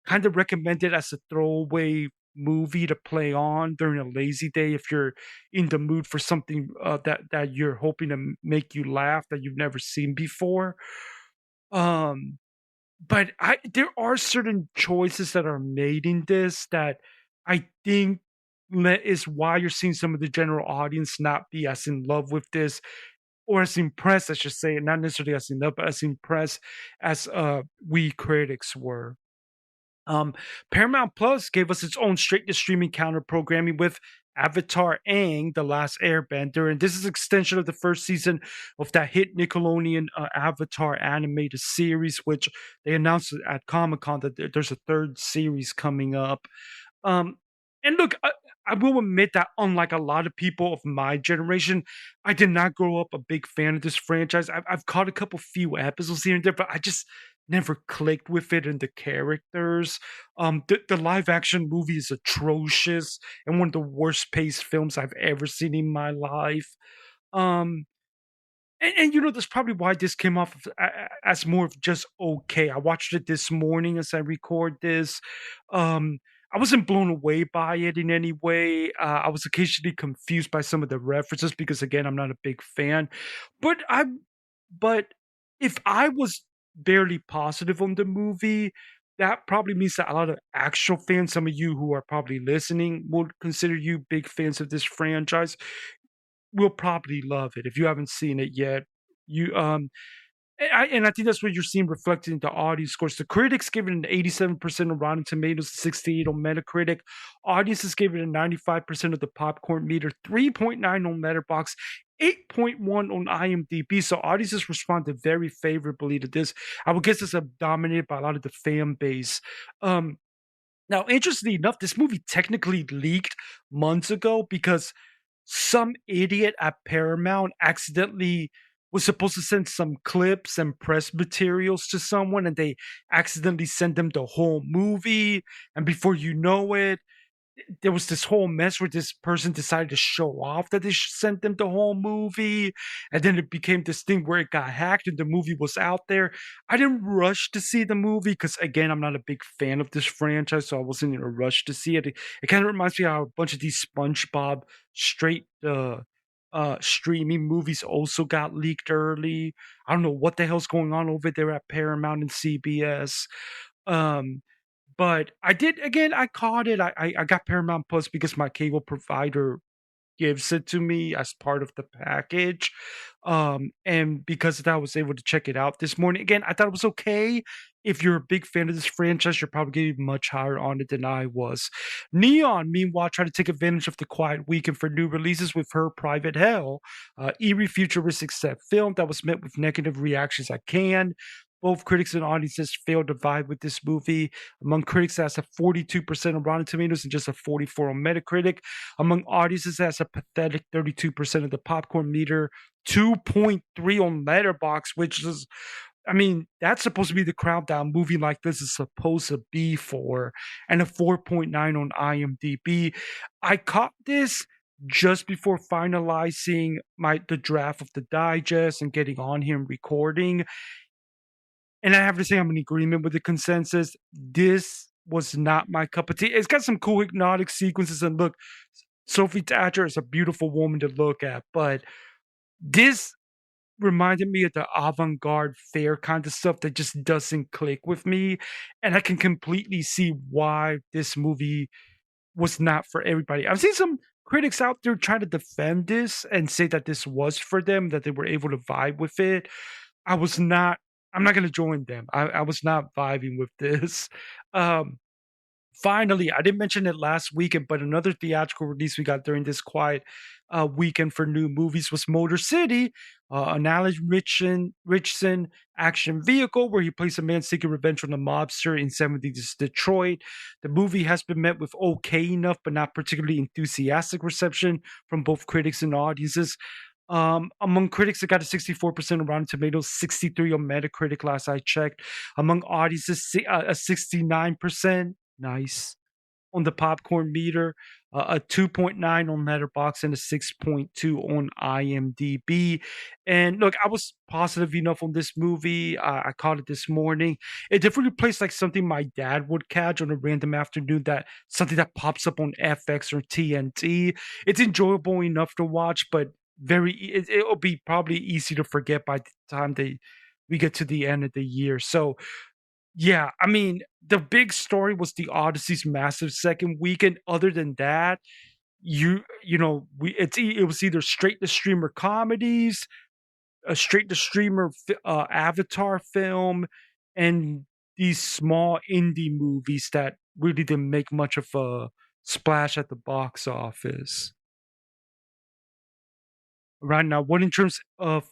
kind of recommend it as a throwaway movie to play on during a lazy day if you're in the mood for something that you're hoping to make you laugh that you've never seen before. Um, but there are certain choices that are made in this that I think is why you're seeing some of the general audience not be as in love with this or as impressed, I should say, not necessarily as in love, but as impressed as we critics were. Um, Paramount Plus gave us its own straight to streaming counter programming with Avatar Aang, The Last Airbender. And this is an extension of the first season of that hit Nickelodeon Avatar animated series, which they announced at Comic Con that there's a third series coming up. Um, and look, I will admit that unlike a lot of people of my generation, I did not grow up a big fan of this franchise. I've caught a couple few episodes here and there, but I just never clicked with it and the characters. The live action movie is atrocious and one of the worst paced films I've ever seen in my life. Um, and you know, that's probably why this came off as more of just okay. I watched it this morning as I record this. Um, I wasn't blown away by it in any way. I was occasionally confused by some of the references because, again, I'm not a big fan. But but if I was barely positive on the movie, that probably means that a lot of actual fans, some of you who are probably listening, would consider you big fans of this franchise will probably love it if you haven't seen it yet. You and I think that's what you're seeing reflected in the audience scores. The critics gave it an 87% on Rotten Tomatoes, 68 on Metacritic. Audiences gave it a 95% of the popcorn meter, 3.9 on Letterboxd, 8.1 on IMDb. So audiences responded very favorably to this. I would guess it's dominated by a lot of the fan base. Now, interestingly enough, this movie technically leaked months ago because some idiot at Paramount accidentally was supposed to send some clips and press materials to someone, and they accidentally sent them the whole movie, and before you know it, there was this whole mess where this person decided to show off that they sent them the whole movie, and then it became this thing where it got hacked and the movie was out there. I didn't rush to see the movie because, again, I'm not a big fan of this franchise, so I wasn't in a rush to see it. It kind of reminds me how a bunch of these SpongeBob straight streaming movies also got leaked early. I don't know what the hell's going on over there at Paramount and CBS. Um, but I did again, I caught it. I got Paramount Plus because my cable provider gives it to me as part of the package. And because of that, I was able to check it out this morning. Again, I thought it was okay. If you're a big fan of this franchise, you're probably getting much higher on it than I was. Neon, meanwhile, tried to take advantage of the quiet weekend for new releases with Her Private Hell, eerie futuristic set film that was met with negative reactions at Cannes. Both critics and audiences failed to vibe with this movie. Among critics, that's a 42% on Rotten Tomatoes and just a 44 on Metacritic. Among audiences, that's a pathetic 32% of the popcorn meter, 2.3 on Letterbox, which is, I mean, that's supposed to be the crowd that a movie like this is supposed to be for, and a 4.9 on IMDb. I caught this just before finalizing the draft of the digest and getting on here and recording. And I have to say, I'm in agreement with the consensus. This was not my cup of tea. It's got some cool hypnotic sequences, and look, Sophie Thatcher is a beautiful woman to look at, but this reminded me of the avant-garde fair kind of stuff that just doesn't click with me, and I can completely see why this movie was not for everybody. I've seen some critics out there try to defend this and say that this was for them, that they were able to vibe with it. I was not I'm not gonna join them. I was not vibing with this. Um, Finally, I didn't mention it last weekend, but another theatrical release we got during this quiet weekend for new movies was Motor City, an Richardson action vehicle where he plays a man seeking revenge on a mobster in 70s Detroit. The movie has been met with okay enough, but not particularly enthusiastic reception from both critics and audiences. Among critics, it got a 64% on Rotten Tomatoes, 63 on Metacritic last I checked. Among audiences, a 69%. Nice. On the popcorn meter, a 2.9 on Letterboxd, and a 6.2 on IMDb. And look, I was positive enough on this movie. I caught it this morning. It definitely plays like something my dad would catch on a random afternoon, that something that pops up on FX or TNT. It's enjoyable enough to watch, but it'll be probably easy to forget by the time we get to the end of the year. So yeah, I mean, the big story was the Odyssey's massive second weekend. Other than that, you know, it was either straight to streamer comedies, a straight to streamer Avatar film, and these small indie movies that really didn't make much of a splash at the box office. Right now, what in terms of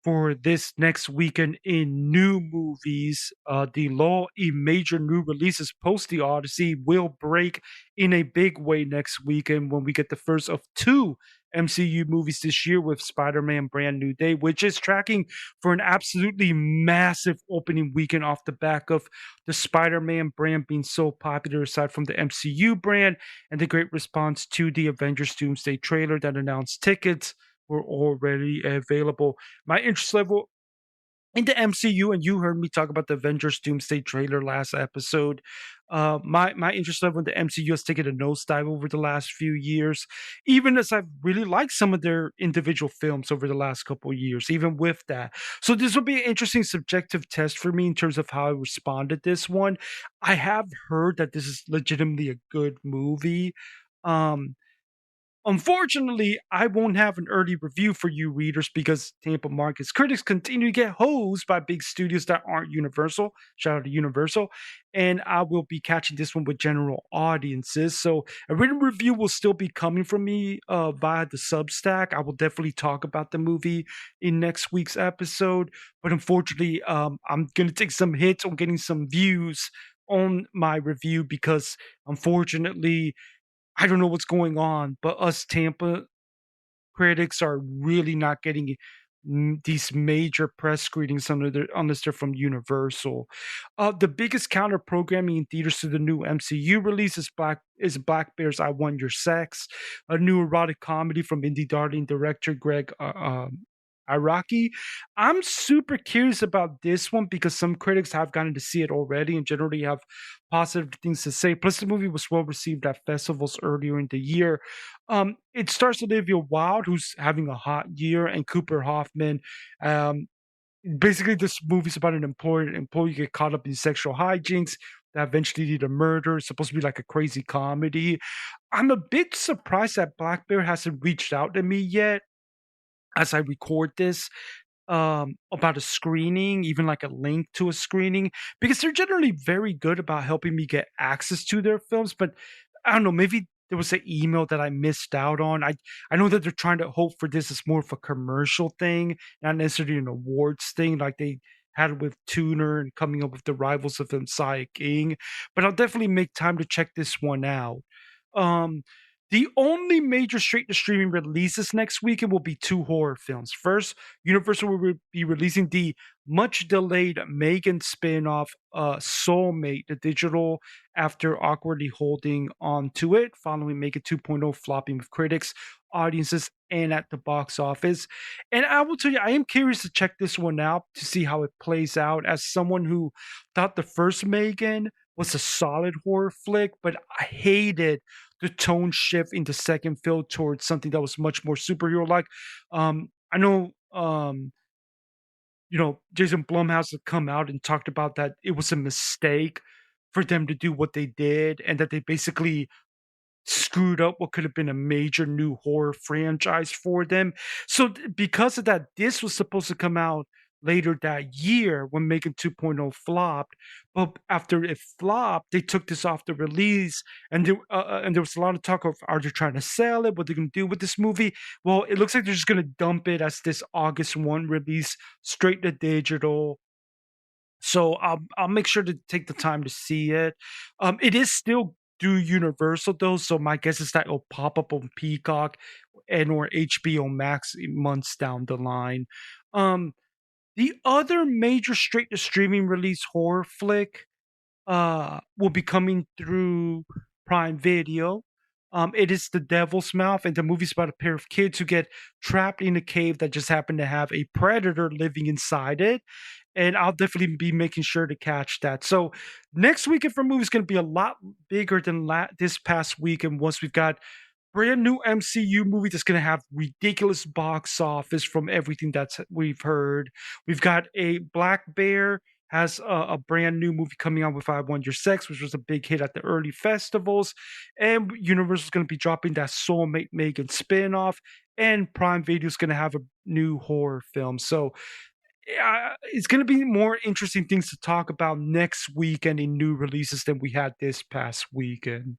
for this next weekend in new movies. The lull in major new releases post the Odyssey will break in a big way next weekend when we get the first of two MCU movies this year with Spider-Man Brand New Day, which is tracking for an absolutely massive opening weekend off the back of the Spider-Man brand being so popular aside from the MCU brand and the great response to the Avengers Doomsday trailer that announced tickets were already available. My interest level in the MCU, and you heard me talk about the Avengers Doomsday trailer last episode. My interest level in the MCU has taken a nosedive over the last few years, even as I've really liked some of their individual films over the last couple of years, even with that. So this will be an interesting subjective test for me in terms of how I respond to this one. I have heard that this is legitimately a good movie. Um, Unfortunately, I won't have an early review for you readers because Tampa Markets critics continue to get hosed by big studios that aren't Universal. Shout out to Universal. And I will be catching this one with general audiences. So a written review will still be coming from me via the Substack. I will definitely talk about the movie in next week's episode. But unfortunately, I'm going to take some hits on getting some views on my review because unfortunately, I don't know what's going on, but us Tampa critics are really not getting these major press screenings unless they're from Universal. The biggest counter programming in theaters to the new MCU release is Black Bear's "I Want Your Sex," a new erotic comedy from indie darling director Greg Araki. I'm super curious about this one because some critics have gotten to see it already and generally have positive things to say. Plus, the movie was well received at festivals earlier in the year. It stars Olivia Wilde, who's having a hot year, and Cooper Hoffman. Um, Basically, this movie's about an employee get caught up in sexual hijinks that eventually lead to murder. It's supposed to be like a crazy comedy. I'm a bit surprised that Black Bear hasn't reached out to me yet as I record this about a screening, even like a link to a screening, because they're generally very good about helping me get access to their films. But I don't know, maybe there was an email that I missed out on. I know that they're trying to hope for this as more of a commercial thing, not necessarily an awards thing like they had with Tuner and coming up with the rivals of Messiah King. But I'll definitely make time to check this one out. Um, the only major straight to streaming releases next weekend will be two horror films. First, Universal will be releasing the much delayed Megan spin-off Soulmate, the digital, after awkwardly holding on to it following Megan 2.0 flopping with critics, audiences, and at the box office. And I will tell you, I am curious to check this one out to see how it plays out as someone who thought the first Megan was a solid horror flick, but I hated the tone shift in the second film towards something that was much more superhero like. I know Jason Blumhouse had come out and talked about that it was a mistake for them to do what they did and that they basically screwed up what could have been a major new horror franchise for them. So because of that, this was supposed to come out later that year when Megan 2.0 flopped. But after it flopped, they took this off the release, and there was a lot of talk of are they trying to sell it? What they're going to do with this movie? Well, it looks like they're just going to dump it as this August 1 release straight to digital. So I'll make sure to take the time to see it. It is still through Universal though, so my guess is that it'll pop up on Peacock and or HBO Max months down the line. Um, the other major straight to streaming release horror flick will be coming through Prime Video. It is The Devil's Mouth, and the movie's about a pair of kids who get trapped in a cave that just happened to have a predator living inside it. And I'll definitely be making sure to catch that. So next weekend for movies going to be a lot bigger than this past weekend. Once we've got brand new MCU movie that's going to have ridiculous box office from everything that's we've heard. We've got a Black Bear has a brand new movie coming out with "I Want Your Sex," which was a big hit at the early festivals, and Universal's going to be dropping that Soulmate Megan spinoff, and Prime Video is going to have a new horror film. So yeah, it's going to be more interesting things to talk about next weekend in new releases than we had this past weekend.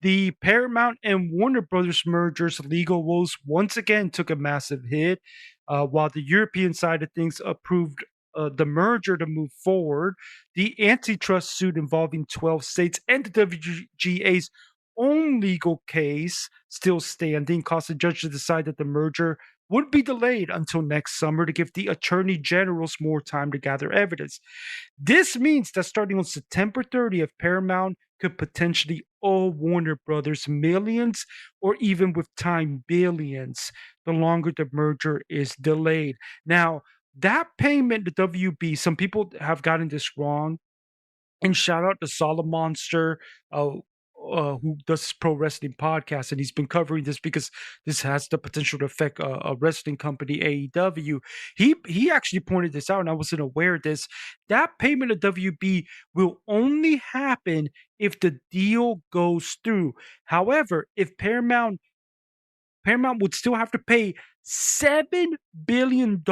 The Paramount and Warner Brothers merger's legal woes once again took a massive hit, while the European side of things approved the merger to move forward. The antitrust suit involving 12 states and the WGA's own legal case still standing caused the judge to decide that the merger would be delayed until next summer to give the attorney generals more time to gather evidence. This means that starting on September 30th, Paramount could potentially owe Warner Brothers millions or even with time billions the longer the merger is delayed. Now, that payment to WB, some people have gotten this wrong. And shout out to Solid Monster, who does this pro wrestling podcast, and he's been covering this because this has the potential to affect a wrestling company, AEW. He actually pointed this out, and I wasn't aware of this. That payment to WB will only happen if the deal goes through. However, if Paramount would still have to pay $7 billion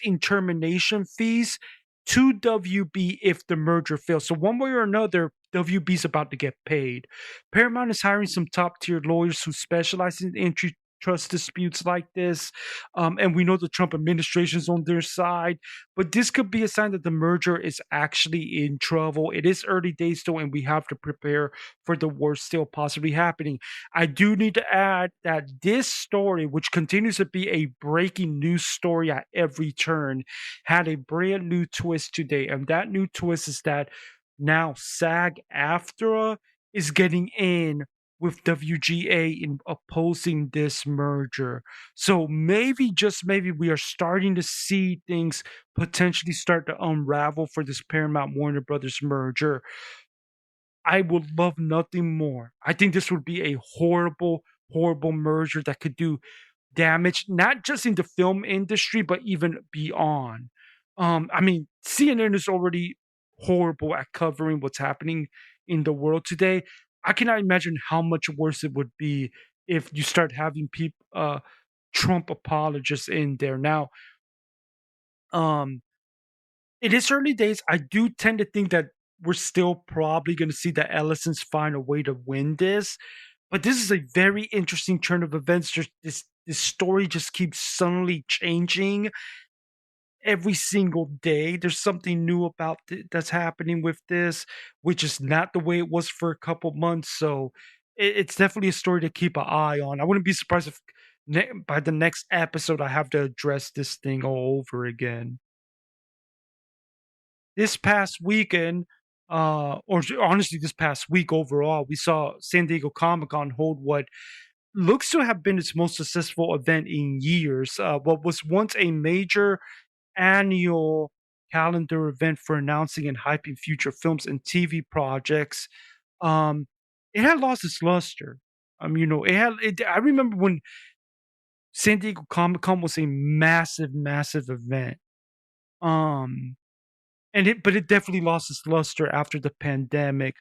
in termination fees to WB if the merger fails. So one way or another, WB's about to get paid. Paramount is hiring some top tier lawyers who specialize in antitrust disputes like this. And we know the Trump administration is on their side, but this could be a sign that the merger is actually in trouble. It is early days though, and we have to prepare for the worst still possibly happening. I do need to add that this story, which continues to be a breaking news story at every turn, had a brand new twist today. And that new twist is that now SAG-AFTRA is getting in with WGA in opposing this merger. So maybe, just maybe, we are starting to see things potentially start to unravel for this Paramount Warner Brothers merger. I would love nothing more. I think this would be a horrible, horrible merger that could do damage, not just in the film industry, but even beyond. I mean, CNN is already horrible at covering what's happening in the world today. I cannot imagine how much worse it would be if you start having people, Trump apologists in there. Now, um, it is early days. I do tend to think that we're still probably going to see the Ellisons find a way to win this, but this is a very interesting turn of events. Just this story just keeps suddenly changing every single day. There's something new about that's happening with this, which is not the way it was for a couple months. So it's definitely a story to keep an eye on. I wouldn't be surprised if by the next episode I have to address this thing all over again. This past weekend, honestly, this past week overall, we saw San Diego Comic Con hold what looks to have been its most successful event in years. What was once a major annual calendar event for announcing and hyping future films and TV projects, um, it had lost its luster. It had. I remember when San Diego Comic Con was a massive, massive event. Um, but it definitely lost its luster after the pandemic.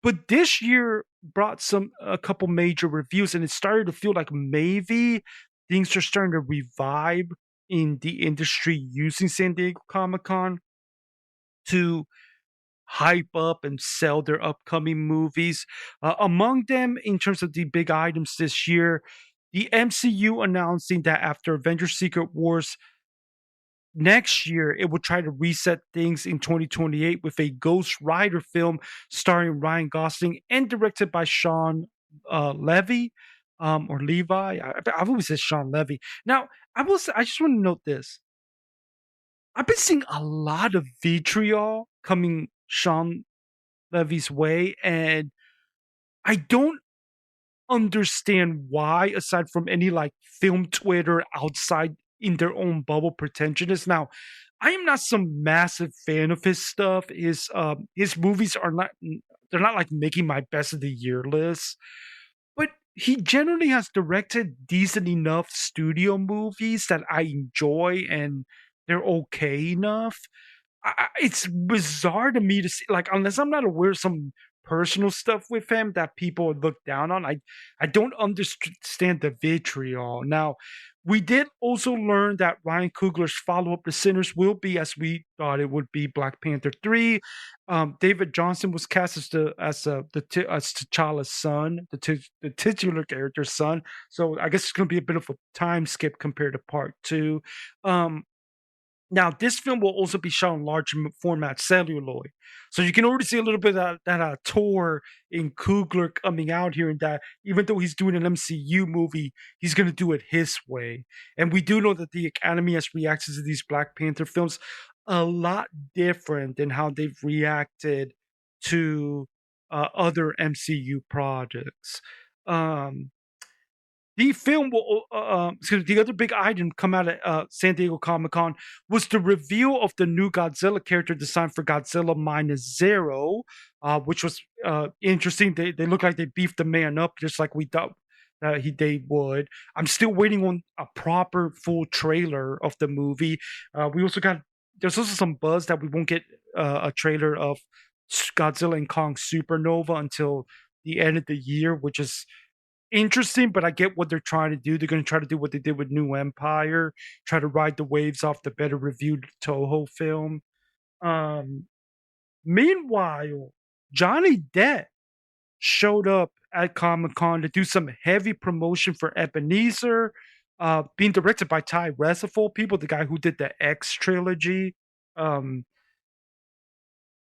But this year brought a couple major reviews, and it started to feel like maybe things are starting to revive in the industry using San Diego Comic Con to hype up and sell their upcoming movies. Among them, in terms of the big items this year, the MCU announcing that after Avengers Secret Wars next year, it will try to reset things in 2028 with a Ghost Rider film starring Ryan Gosling and directed by Sean Levy, or Levi. I've always said Sean Levy. Now, I just want to note this. I've been seeing a lot of vitriol coming Sean Levy's way, and I don't understand why, aside from any like film Twitter outside in their own bubble pretentiousness. Now, I am not some massive fan of his stuff. His movies are not, they're not like making my best of the year list, but he generally has directed decent enough studio movies that I enjoy, and they're okay enough. It's bizarre to me to see, like, unless I'm not aware of some personal stuff with him that people look down on. I don't understand the vitriol. Now, we did also learn that Ryan Coogler's follow-up to Sinners will be, as we thought it would be, Black Panther 3. David Johnson was cast as as T'Challa's son, the titular character's son. So I guess it's going to be a bit of a time skip compared to part 2. Now, this film will also be shown in large format celluloid. So you can already see a little bit of that tour in Coogler coming out here, and that even though he's doing an MCU movie, he's going to do it his way. And we do know that the Academy has reacted to these Black Panther films a lot different than how they've reacted to other MCU projects. Um, the film will, the other big item come out of San Diego Comic Con was the reveal of the new Godzilla character design for Godzilla Minus Zero, which was interesting. They look like they beefed the man up just like we thought they would. I'm still waiting on a proper full trailer of the movie. There's also some buzz that we won't get a trailer of Godzilla and Kong Supernova until the end of the year, which is interesting, but I get what they're trying to do. They're going to try to do what they did with New Empire, try to ride the waves off the better reviewed Toho film. Um, Meanwhile, Johnny Depp showed up at Comic-Con to do some heavy promotion for Ebenezer, being directed by Ty Resiful, people, the guy who did the X trilogy. Um,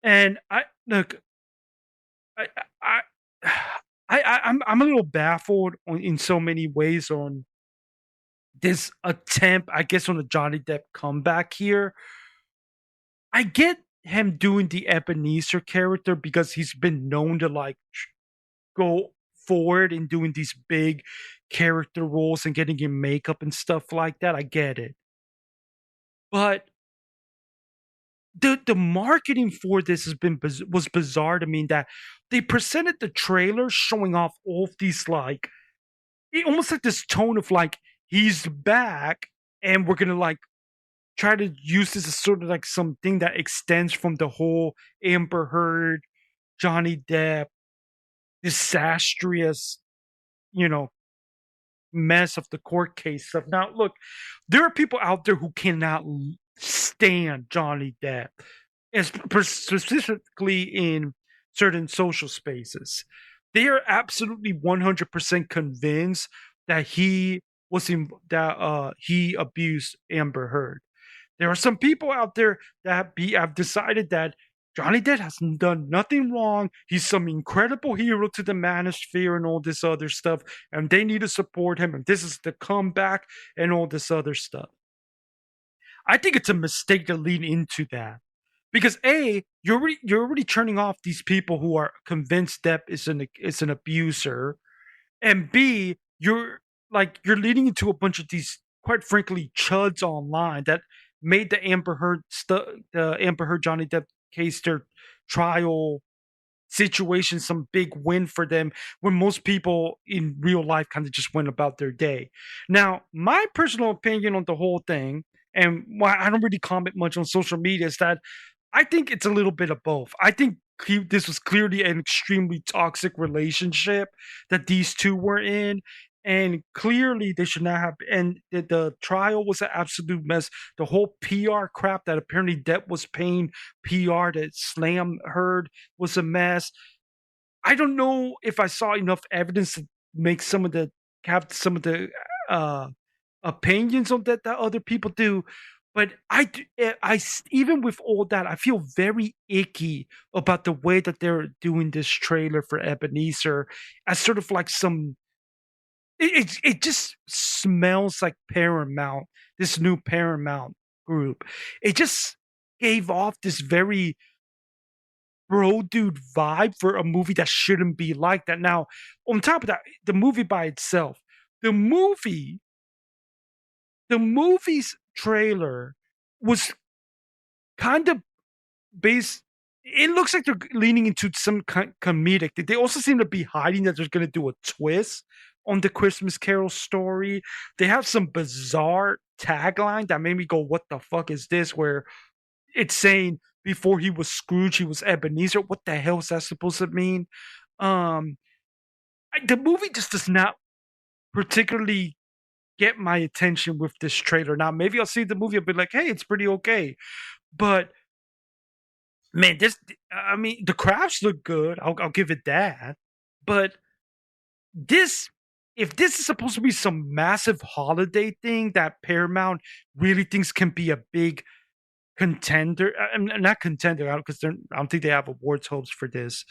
and I look, I I I'm a little baffled in so many ways on this attempt, I guess, on a Johnny Depp comeback here. I get him doing the Ebenezer character because he's been known to like go forward in doing these big character roles and getting in makeup and stuff like that. I get it. But the marketing for this was bizarre to me, that they presented the trailer showing off all of these like almost like this tone of like he's back and we're gonna like try to use this as sort of like something that extends from the whole Amber Heard, Johnny Depp, disastrous, you know, mess of the court case stuff. Now, look, there are people out there who cannot stand Johnny Depp, specifically in certain social spaces. They are absolutely 100% convinced that he abused Amber Heard. There are some people out there that have decided that Johnny Depp has done nothing wrong. He's some incredible hero to the manosphere and all this other stuff, and they need to support him. And this is the comeback and all this other stuff. I think it's a mistake to lean into that because a you're already turning off these people who are convinced Depp is an abuser, and b you're leading into a bunch of these, quite frankly, chuds online that made the Amber Heard Johnny Depp case, their trial situation, some big win for them, when most people in real life kind of just went about their day. Now, my personal opinion on the whole thing, and why I don't really comment much on social media, is that I think it's a little bit of both. I think this was clearly an extremely toxic relationship that these two were in. And clearly, they should not have. And the trial was an absolute mess. The whole PR crap that apparently Depp was paying PR to slam Heard was a mess. I don't know if I saw enough evidence to make have some of the uh, opinions on that other people do. But even with all that, I feel very icky about the way that they're doing this trailer for Ebenezer as sort of like some. It just smells like Paramount, this new Paramount group. It just gave off this very bro dude vibe for a movie that shouldn't be like that. Now, on top of that, the movie by itself, the movie the movie's trailer was kind of based. It looks like they're leaning into some comedic. They also seem to be hiding that they're going to do a twist on the Christmas Carol story. They have some bizarre tagline that made me go, "What the fuck is this?" Where it's saying before he was Scrooge, he was Ebenezer. What the hell is that supposed to mean? Um, the movie just does not particularly get my attention with this trailer. Now, maybe I'll see the movie and be like, "Hey, it's pretty okay," but man, I mean, the crafts look good. I'll give it that. But this, if this is supposed to be some massive holiday thing that Paramount really thinks can be a big contender, not contender, because I don't think they have awards hopes for this.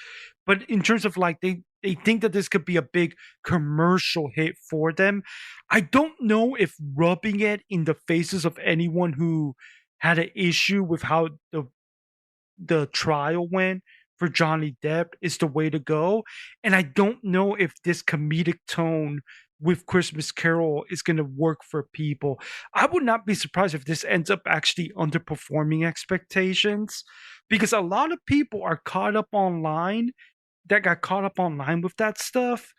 But in terms of like they think that this could be a big commercial hit for them. I don't know if rubbing it in the faces of anyone who had an issue with how the trial went for Johnny Depp is the way to go. And I don't know if this comedic tone with Christmas Carol is going to work for people. I would not be surprised if this ends up actually underperforming expectations, because a lot of people are caught up online that got caught up online with that stuff.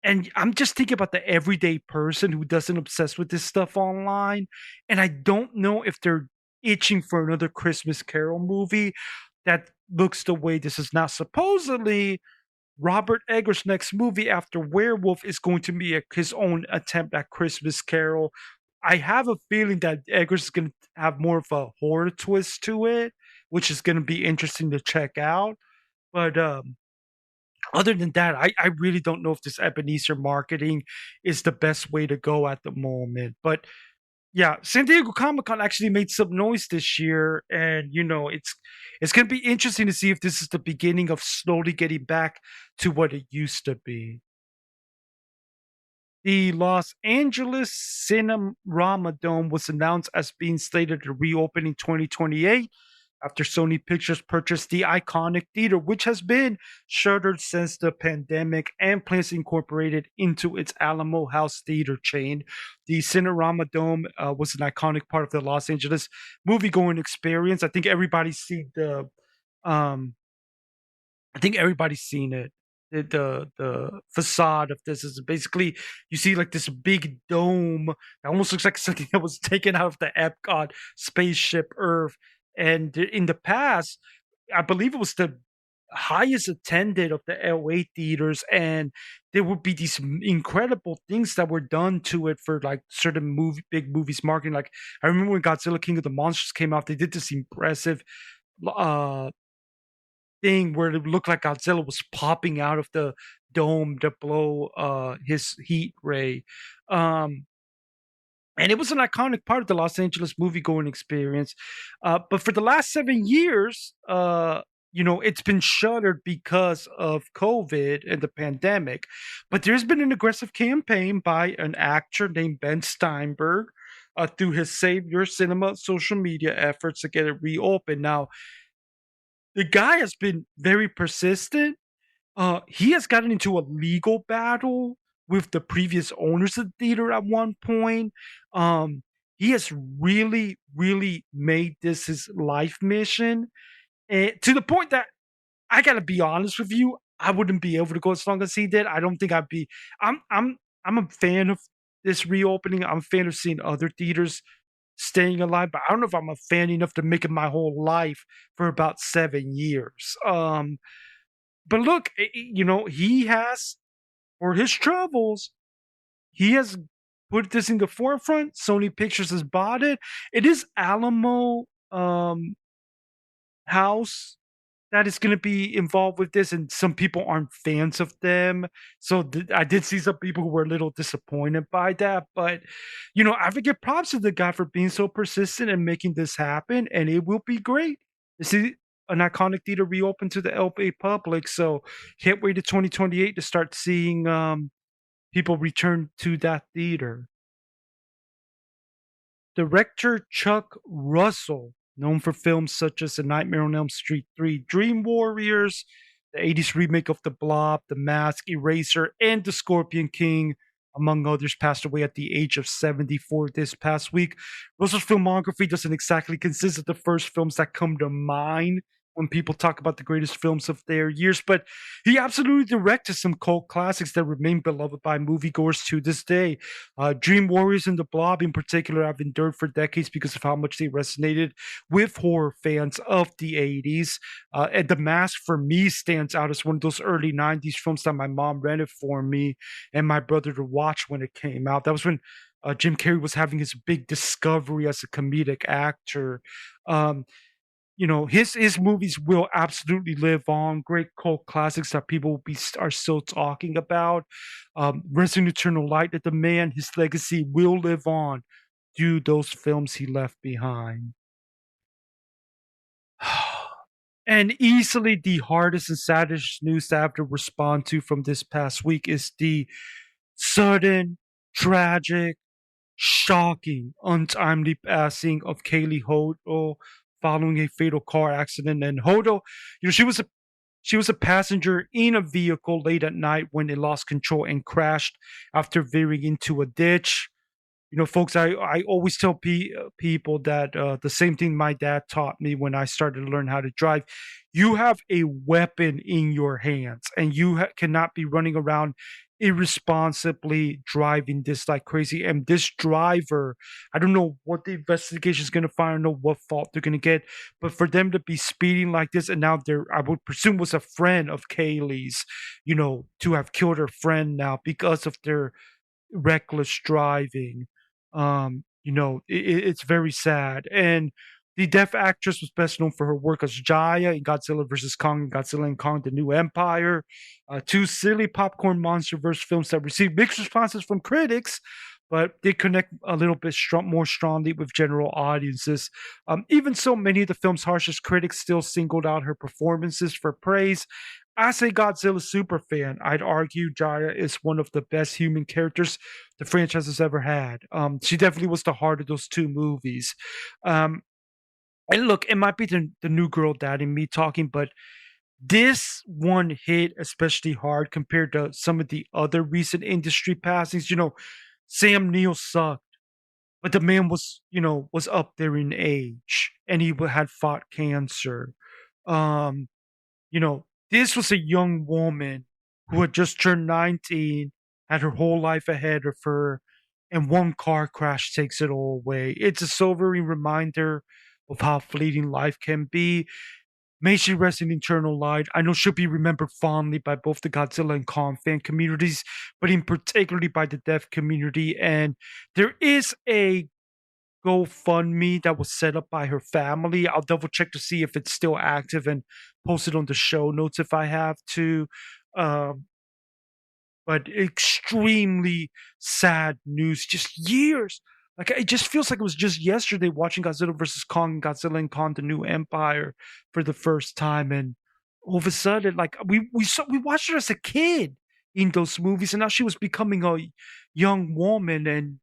And I'm just thinking about the everyday person who doesn't obsess with this stuff online. And I don't know if they're itching for another Christmas Carol movie that looks the way this is now. Supposedly, Robert Eggers' next movie after Werewolf is going to be his own attempt at Christmas Carol. I have a feeling that Eggers is going to have more of a horror twist to it, which is going to be interesting to check out. But Other than that, I really don't know if this Ebenezer marketing is the best way to go at the moment. But yeah, San Diego Comic Con actually made some noise this year, and it's gonna be interesting to see if this is the beginning of slowly getting back to what it used to be. The Los Angeles Cinerama Dome was announced as being slated to reopen in 2028 after Sony Pictures purchased the iconic theater, which has been shuttered since the pandemic and plans to incorporate it into its Alamo House theater chain. The Cinerama Dome was an iconic part of the Los Angeles movie-going experience. Um, I think everybody's seen it. The facade of this is basically you see like this big dome that almost looks like something that was taken out of the Epcot spaceship Earth. And in the past, I believe it was the highest attended of the LA theaters, and there would be these incredible things that were done to it for like certain big movies marketing. Like I remember when Godzilla King of the Monsters came out, they did this impressive uh thing where it looked like Godzilla was popping out of the dome to blow his heat ray. Um and it was an iconic part of the Los Angeles movie-going experience. But for the last 7 years, it's been shuttered because of COVID and the pandemic. But there's been an aggressive campaign by an actor named Ben Steinberg through his Save Your Cinema social media efforts to get it reopened. Now, the guy has been very persistent. He has gotten into a legal battle with the previous owners of the theater at one point. He has really, really made this his life mission, and to the point that I gotta be honest with you, I wouldn't be able to go as long as he did. I don't think I'd be. I'm a fan of this reopening. I'm a fan of seeing other theaters staying alive, but I don't know if I'm a fan enough to make it my whole life for about 7 years. But look, he has, for his troubles, he has put this in the forefront. Sony Pictures has bought it. It is Alamo House that is going to be involved with this, and some people aren't fans of them. So I did see some people who were a little disappointed by that. But I have to give props to the guy for being so persistent and making this happen, and it will be great to see an iconic theater reopen to the LA public. So can't wait to 2028 to start seeing people return to that theater. Director Chuck Russell, known for films such as The Nightmare on Elm Street 3, Dream Warriors, the 80s remake of The Blob, The Mask, Eraser, and The Scorpion King, among others, passed away at the age of 74 this past week. Russell's filmography doesn't exactly consist of the first films that come to mind when people talk about the greatest films of their years, but he absolutely directed some cult classics that remain beloved by moviegoers to this day. Dream Warriors and The Blob, in particular, have endured for decades because of how much they resonated with horror fans of the 80s. And The Mask, for me, stands out as one of those early 90s films that my mom rented for me and my brother to watch when it came out. That was when Jim Carrey was having his big discovery as a comedic actor. Um, his movies will absolutely live on. Great cult classics that people are still talking about. Resident Eternal Light, that the man, his legacy will live on through those films he left behind. And easily the hardest and saddest news to have to respond to from this past week is the sudden, tragic, shocking, untimely passing of Kaylee Hottle following a fatal car accident. And Hottle, she was a passenger in a vehicle late at night when it lost control and crashed after veering into a ditch. Folks, I always tell people that the same thing my dad taught me when I started to learn how to drive. You have a weapon in your hands, and you cannot be running around irresponsibly driving this like crazy. And this driver, I don't know what the investigation is going to find, I don't know what fault they're going to get, but for them to be speeding like this, and now I would presume was a friend of Kaylee's, to have killed her friend now because of their reckless driving. It's very sad. And The deaf actress was best known for her work as Jaya in Godzilla vs. Kong and Godzilla and Kong: The New Empire, two silly popcorn monsterverse films that received mixed responses from critics, but they connect a little bit more strongly with general audiences. Even so, many of the film's harshest critics still singled out her performances for praise. As a Godzilla superfan, I'd argue Jaya is one of the best human characters the franchise has ever had. She definitely was the heart of those two movies. Um, and look, it might be the new girl dad in me talking, but this one hit especially hard compared to some of the other recent industry passings. Sam Neill sucked, but the man was up there in age and he had fought cancer. Um, this was a young woman who had just turned 19, had her whole life ahead of her, and one car crash takes it all away. It's a sobering reminder of how fleeting life can be. May she rest in eternal light. I know she'll be remembered fondly by both the Godzilla and Kong fan communities, but in particularly by the deaf community. And there is a GoFundMe that was set up by her family. I'll double check to see if it's still active and post it on the show notes if I have to. Um, but extremely sad news. Just years. Like it just feels like it was just yesterday watching Godzilla versus Kong and Godzilla and Kong: The New Empire for the first time, and all of a sudden, like we watched her as a kid in those movies, and now she was becoming a young woman, and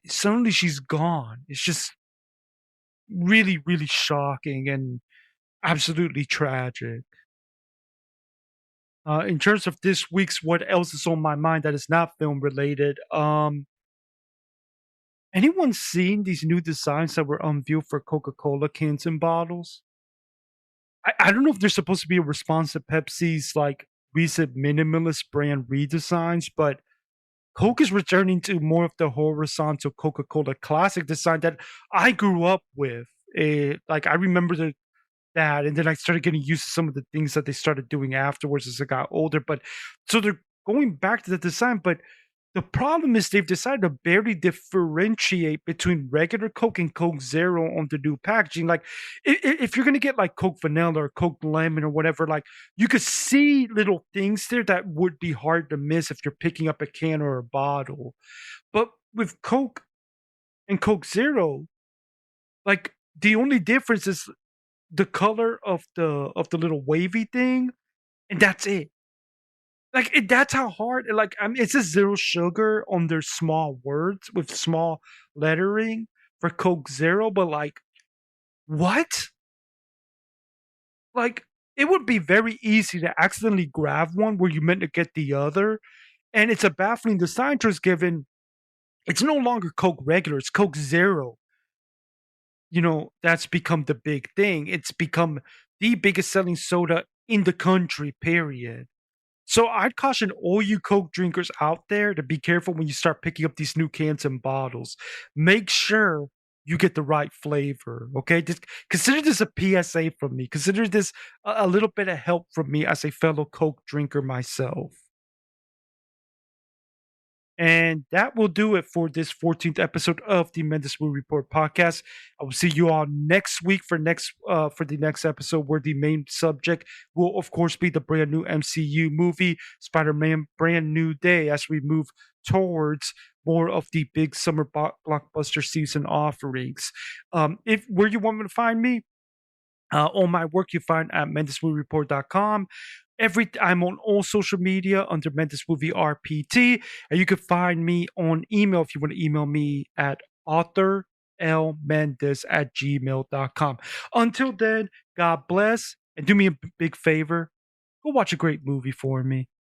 suddenly she's gone. It's just really, really shocking and absolutely tragic. In terms of this week's what else is on my mind that is not film related, anyone seen these new designs that were unveiled for Coca-Cola cans and bottles? I don't know if they're supposed to be a response to Pepsi's like recent minimalist brand redesigns, but Coke is returning to more of the horizontal Coca-Cola classic design that I grew up with. Like I remember that, and then I started getting used to some of the things that they started doing afterwards as I got older. But so they're going back to the design, but the problem is they've decided to barely differentiate between regular Coke and Coke Zero on the new packaging. Like, if you're gonna get like Coke Vanilla or Coke Lemon or whatever, like you could see little things there that would be hard to miss if you're picking up a can or a bottle. But with Coke and Coke Zero, like the only difference is the color of the little wavy thing, and that's it. Like, that's how hard like, I mean, it says zero sugar on their small words with small lettering for Coke Zero, but, like, what? Like, it would be very easy to accidentally grab one where you meant to get the other, and it's a baffling design choice given it's no longer Coke Regular, it's Coke Zero. That's become the big thing. It's become the biggest selling soda in the country, period. So I'd caution all you Coke drinkers out there to be careful when you start picking up these new cans and bottles. Make sure you get the right flavor, okay? Just consider this a PSA from me. Consider this a little bit of help from me as a fellow Coke drinker myself. And that will do it for this 14th episode of the Mendez Movie Report podcast. I will see you all next week for the next episode, where the main subject will, of course, be the brand new MCU movie, Spider-Man: Brand New Day, as we move towards more of the big summer blockbuster season offerings. If where you want me to find me, all my work you find at mendezmoviereport.com. I'm on all social media under Mendez Movie RPT, and you can find me on email if you want to email me at authorlmendez@gmail.com. Until then, God bless, and do me a big favor, go watch a great movie for me.